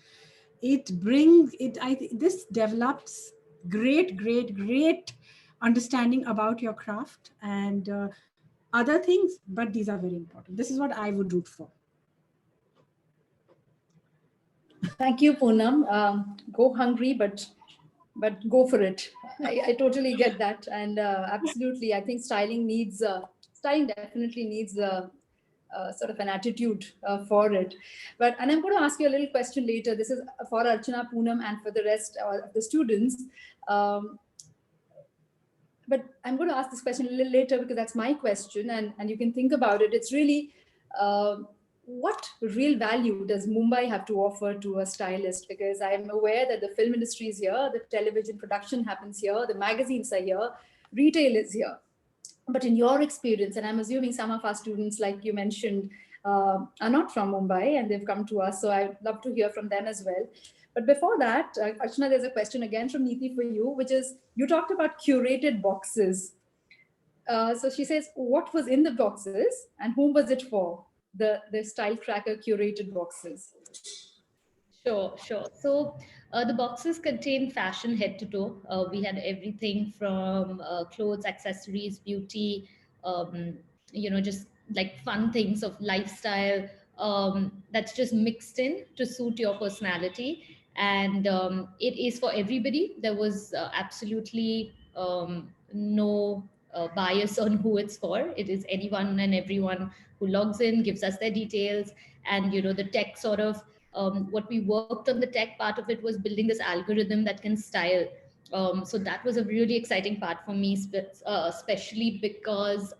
This develops great understanding about your craft and other things, but these are very important. This is what I would root for. Thank you, Poonam. Go hungry, but go for it. I totally get that, and absolutely, I think styling definitely needs sort of an attitude for it. And I'm going to ask you a little question later. This is for Archana, Poonam, and for the rest of the students. But I'm going to ask this question a little later because that's my question, and you can think about it. It's really, what real value does Mumbai have to offer to a stylist? Because I'm aware that the film industry is here, the television production happens here, the magazines are here, retail is here. But in your experience, and I'm assuming some of our students, like you mentioned, are not from Mumbai and they've come to us, so I'd love to hear from them as well. But before that, Archana, there's a question again from Neeti for you, which is, you talked about curated boxes. So she says, what was in the boxes and whom was it for? The Style Tracker curated boxes. Sure, sure. So the boxes contain fashion head to toe. We had everything from clothes, accessories, beauty, just like fun things of lifestyle that's just mixed in to suit your personality. And it is for everybody. There was absolutely no bias on who it's for. It is anyone and everyone who logs in, gives us their details, and the tech sort of what we worked on, the tech part of it was building this algorithm that can style. So that was a really exciting part for me, especially because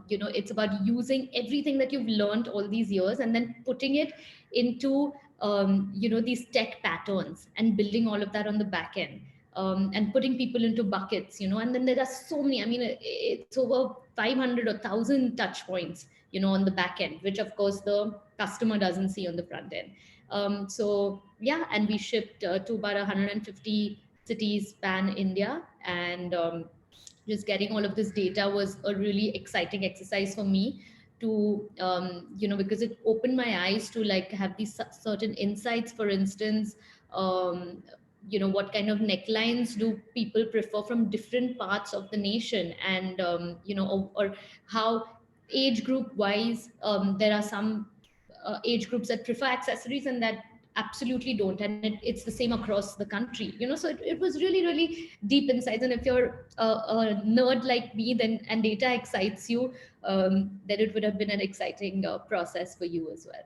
it's about using everything that you've learned all these years and then putting it into these tech patterns and building all of that on the back end. And putting people into buckets, and then there are so many, it's over 500 or 1,000 touch points, on the back end, which of course the customer doesn't see on the front end. So yeah, and we shipped to about 150 cities pan India, and just getting all of this data was a really exciting exercise for me to because it opened my eyes to like have these certain insights. For instance, what kind of necklines do people prefer from different parts of the nation, and or how age group wise there are some age groups that prefer accessories and that absolutely don't, and it's the same across the country. So it was really, really deep insights. And if you're a nerd like me, then and data excites you, then it would have been an exciting process for you as well.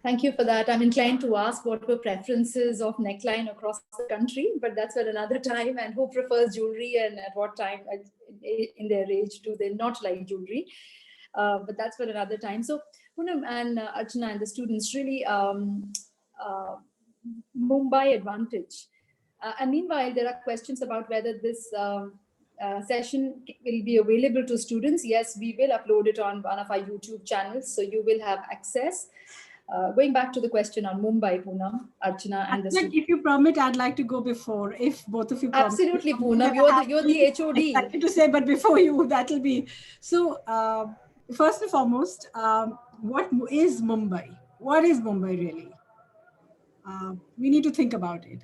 Thank you for that. I'm inclined to ask what were preferences of neckline across the country, but that's for another time. And who prefers jewelry, and at what time in their age do they not like jewelry? But that's for another time. So Poonam and Archana and the students, really Mumbai advantage. And meanwhile, there are questions about whether this session will be available to students. Yes, we will upload it on one of our YouTube channels, so you will have access. Going back to the question on Mumbai, Poonam, Archana, and the students. If you permit, I'd like to go before, if both of you permit. Absolutely, Poonam, you're the HOD. Exactly to say, but before you, that'll be. So first and foremost, what is Mumbai? What is Mumbai really? We need to think about it.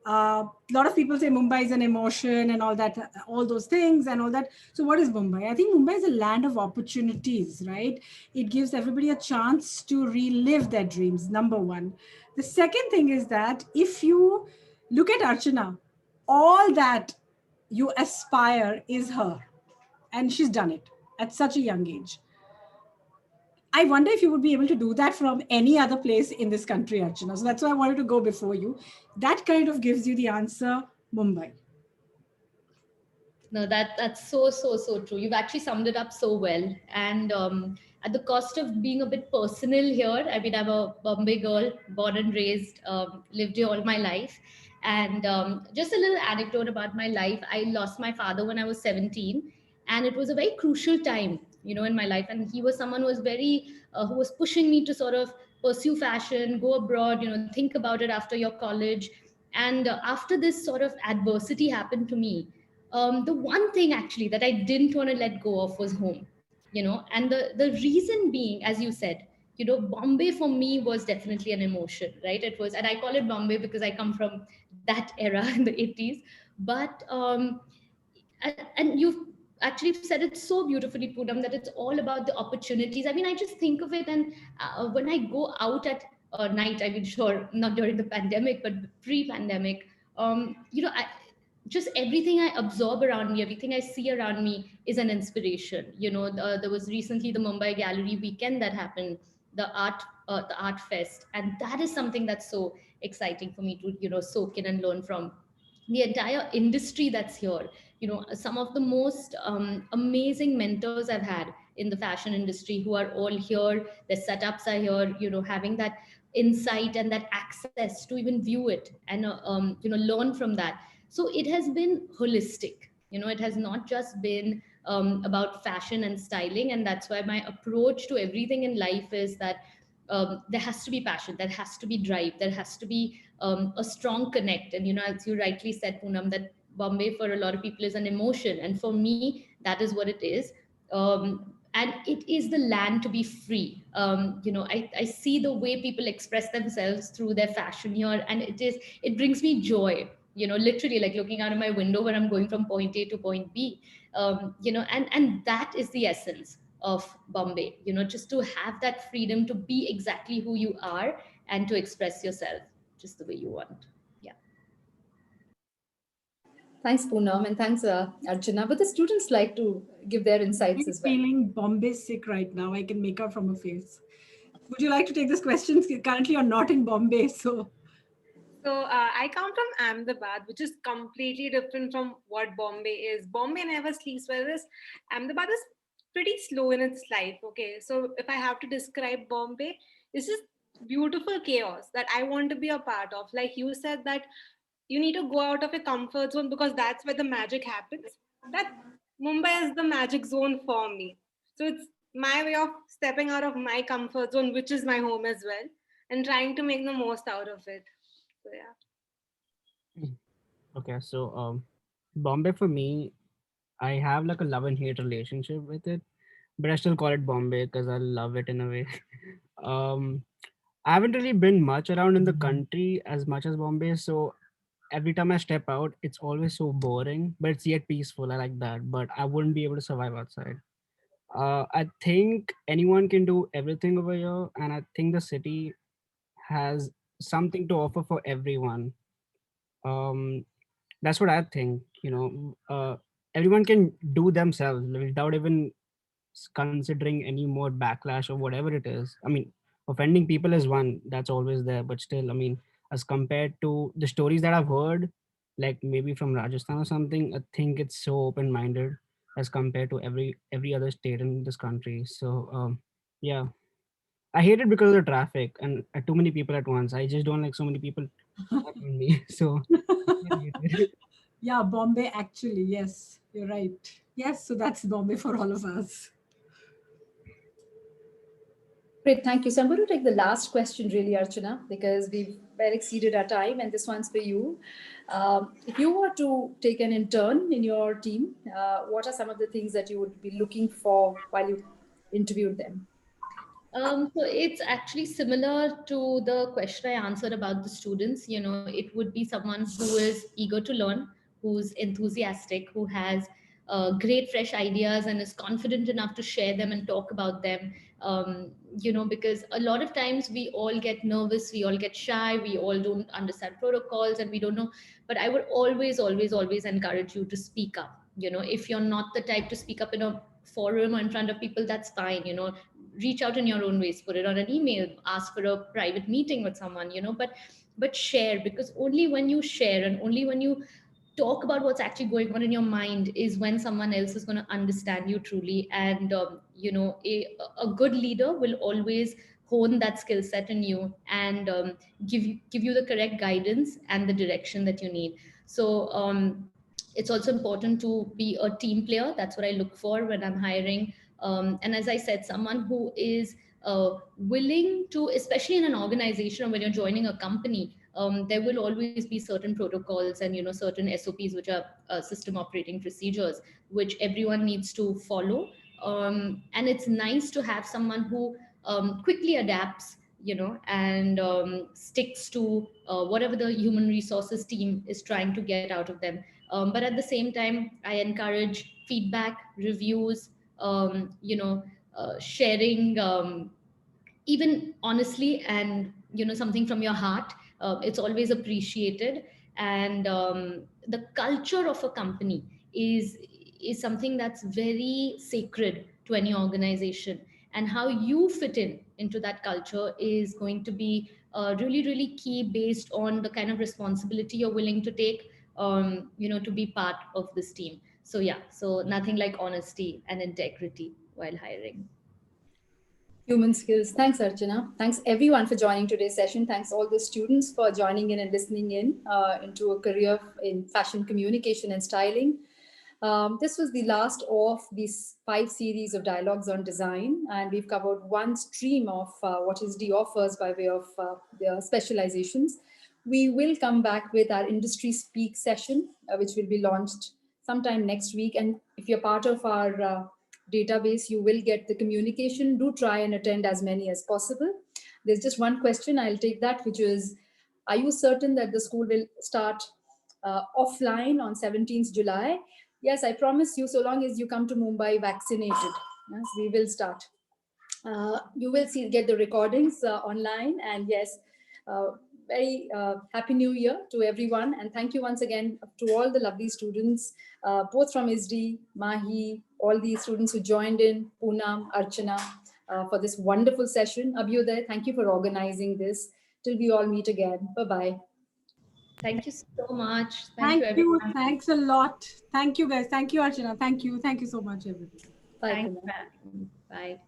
A lot of people say Mumbai is an emotion and all that, all those things and all that. So what is Mumbai? I think Mumbai is a land of opportunities, right? It gives everybody a chance to relive their dreams, number one. The second thing is that if you look at Archana, all that you aspire is her, and she's done it at such a young age. I wonder if you would be able to do that from any other place in this country, Archana. So that's why I wanted to go before you. That kind of gives you the answer, Mumbai. No, that's so true. You've actually summed it up so well. And at the cost of being a bit personal here, I'm a Bombay girl, born and raised, lived here all my life. And just a little anecdote about my life. I lost my father when I was 17, and it was a very crucial time, in my life. And he was someone who was who was pushing me to sort of pursue fashion, go abroad, think about it after your college. And after this sort of adversity happened to me, the one thing actually that I didn't want to let go of was home, and the reason being, as you said, Bombay for me was definitely an emotion, right? It was, and I call it Bombay because I come from that era in the 80s. But and you've actually said it so beautifully, Poonam, that it's all about the opportunities. I just think of it, and when I go out at night, sure, not during the pandemic, but pre-pandemic, just everything I absorb around me, everything I see around me is an inspiration. There was recently the Mumbai Gallery weekend that happened, the art fest, and that is something that's so exciting for me to soak in and learn from. The entire industry that's here, some of the most amazing mentors I've had in the fashion industry who are all here. Their setups are here, having that insight and that access to even view it and learn from that. So it has been holistic. It has not just been about fashion and styling, and that's why my approach to everything in life is that there has to be passion, there has to be drive, there has to be a strong connect. And as you rightly said, Poonam, that Bombay for a lot of people is an emotion, and for me that is what it is. And it is the land to be free. I see the way people express themselves through their fashion here, and it brings me joy. Literally, like looking out of my window when I'm going from point A to point B. And that is the essence of Bombay. Just to have that freedom to be exactly who you are and to express yourself just the way you want. Yeah. Thanks, Poonam, and thanks, Archana. But the students like to give their insights as well. Feeling Bombay sick right now. I can make out from her face. Would you like to take this question? Currently, you're not in Bombay, so. So I come from Ahmedabad, which is completely different from what Bombay is. Bombay never sleeps, whereas Ahmedabad is pretty slow in its life. Okay, so if I have to describe Bombay, it's just beautiful chaos that I want to be a part of. Like you said that you need to go out of your comfort zone because that's where the magic happens. That Mumbai is the magic zone for me. So it's my way of stepping out of my comfort zone, which is my home as well, and trying to make the most out of it. So yeah. Okay, so Bombay for me, I have like a love and hate relationship with it, but I still call it Bombay because I love it in a way. um, I haven't really been much around in the country as much as Bombay, so every time I step out, it's always so boring, but it's yet peaceful. I like that, but I wouldn't be able to survive outside. I think anyone can do everything over here, and I think the city has something to offer for everyone. Um, that's what I think. Everyone can do themselves without even considering any more backlash or whatever it is. I mean, offending people is one that's always there, but still, I mean, as compared to the stories that I've heard, like maybe from Rajasthan or something, I think it's so open-minded as compared to every other state in this country. So yeah, I hate it because of the traffic and too many people at once. I just don't like so many people around me. So I hate it. Yeah, Bombay actually. Yes, you're right. Yes, so that's Bombay for all of us. Great, thank you. So I'm going to take the last question, really, Archana, because we've well exceeded our time, and this one's for you. If you were to take an intern in your team, what are some of the things that you would be looking for while you interviewed them? So it's actually similar to the question I answered about the students. It would be someone who is eager to learn, who's enthusiastic, who has great fresh ideas and is confident enough to share them and talk about them. Because a lot of times we all get nervous, we all get shy, we all don't understand protocols and we don't know. But I would always, always, always encourage you to speak up. If you're not the type to speak up in a forum or in front of people, that's fine. Reach out in your own ways, put it on an email, ask for a private meeting with someone, but share, because only when you share and only when you talk about what's actually going on in your mind is when someone else is going to understand you truly. And a good leader will always hone that skill set in you and give you the correct guidance and the direction that you need. So it's also important to be a team player. That's what I look for when I'm hiring. And as I said, someone who is willing to, especially in an organization or when you're joining a company, there will always be certain protocols and certain SOPs, which are system operating procedures, which everyone needs to follow. And it's nice to have someone who quickly adapts, and sticks to whatever the human resources team is trying to get out of them. But at the same time, I encourage feedback, reviews, sharing, even honestly, and something from your heart. It's always appreciated. And the culture of a company is something that's very sacred to any organization, and how you fit in into that culture is going to be really, really key, based on the kind of responsibility you're willing to take, to be part of this team. So yeah, so nothing like honesty and integrity while hiring. Human skills. Thanks, Archana. Thanks everyone for joining today's session. Thanks all the students for joining in and listening in into a career in fashion communication and styling. This was the last of these 5 series of dialogues on design, and we've covered one stream of what ISDI offers by way of their specializations. We will come back with our industry speak session, which will be launched sometime next week. And if you're part of our database, you will get the communication. Do try and attend as many as possible. There's just one question, I'll take that, which is, are you certain that the school will start offline on 17th July? Yes, I promise you, so long as you come to Mumbai vaccinated, yes, we will start. You will get the recordings online, and yes, very happy new year to everyone, and thank you once again to all the lovely students, both from ISDI, Mahi, all the students who joined in, Poonam, Archana, for this wonderful session. Abhyuday, thank you for organizing this. Till we all meet again. Bye-bye. Thank you so much. Thank you, everyone. thanks a lot. Thank you guys. Thank you, Archana. Thank you so much, everybody. Bye. Bye.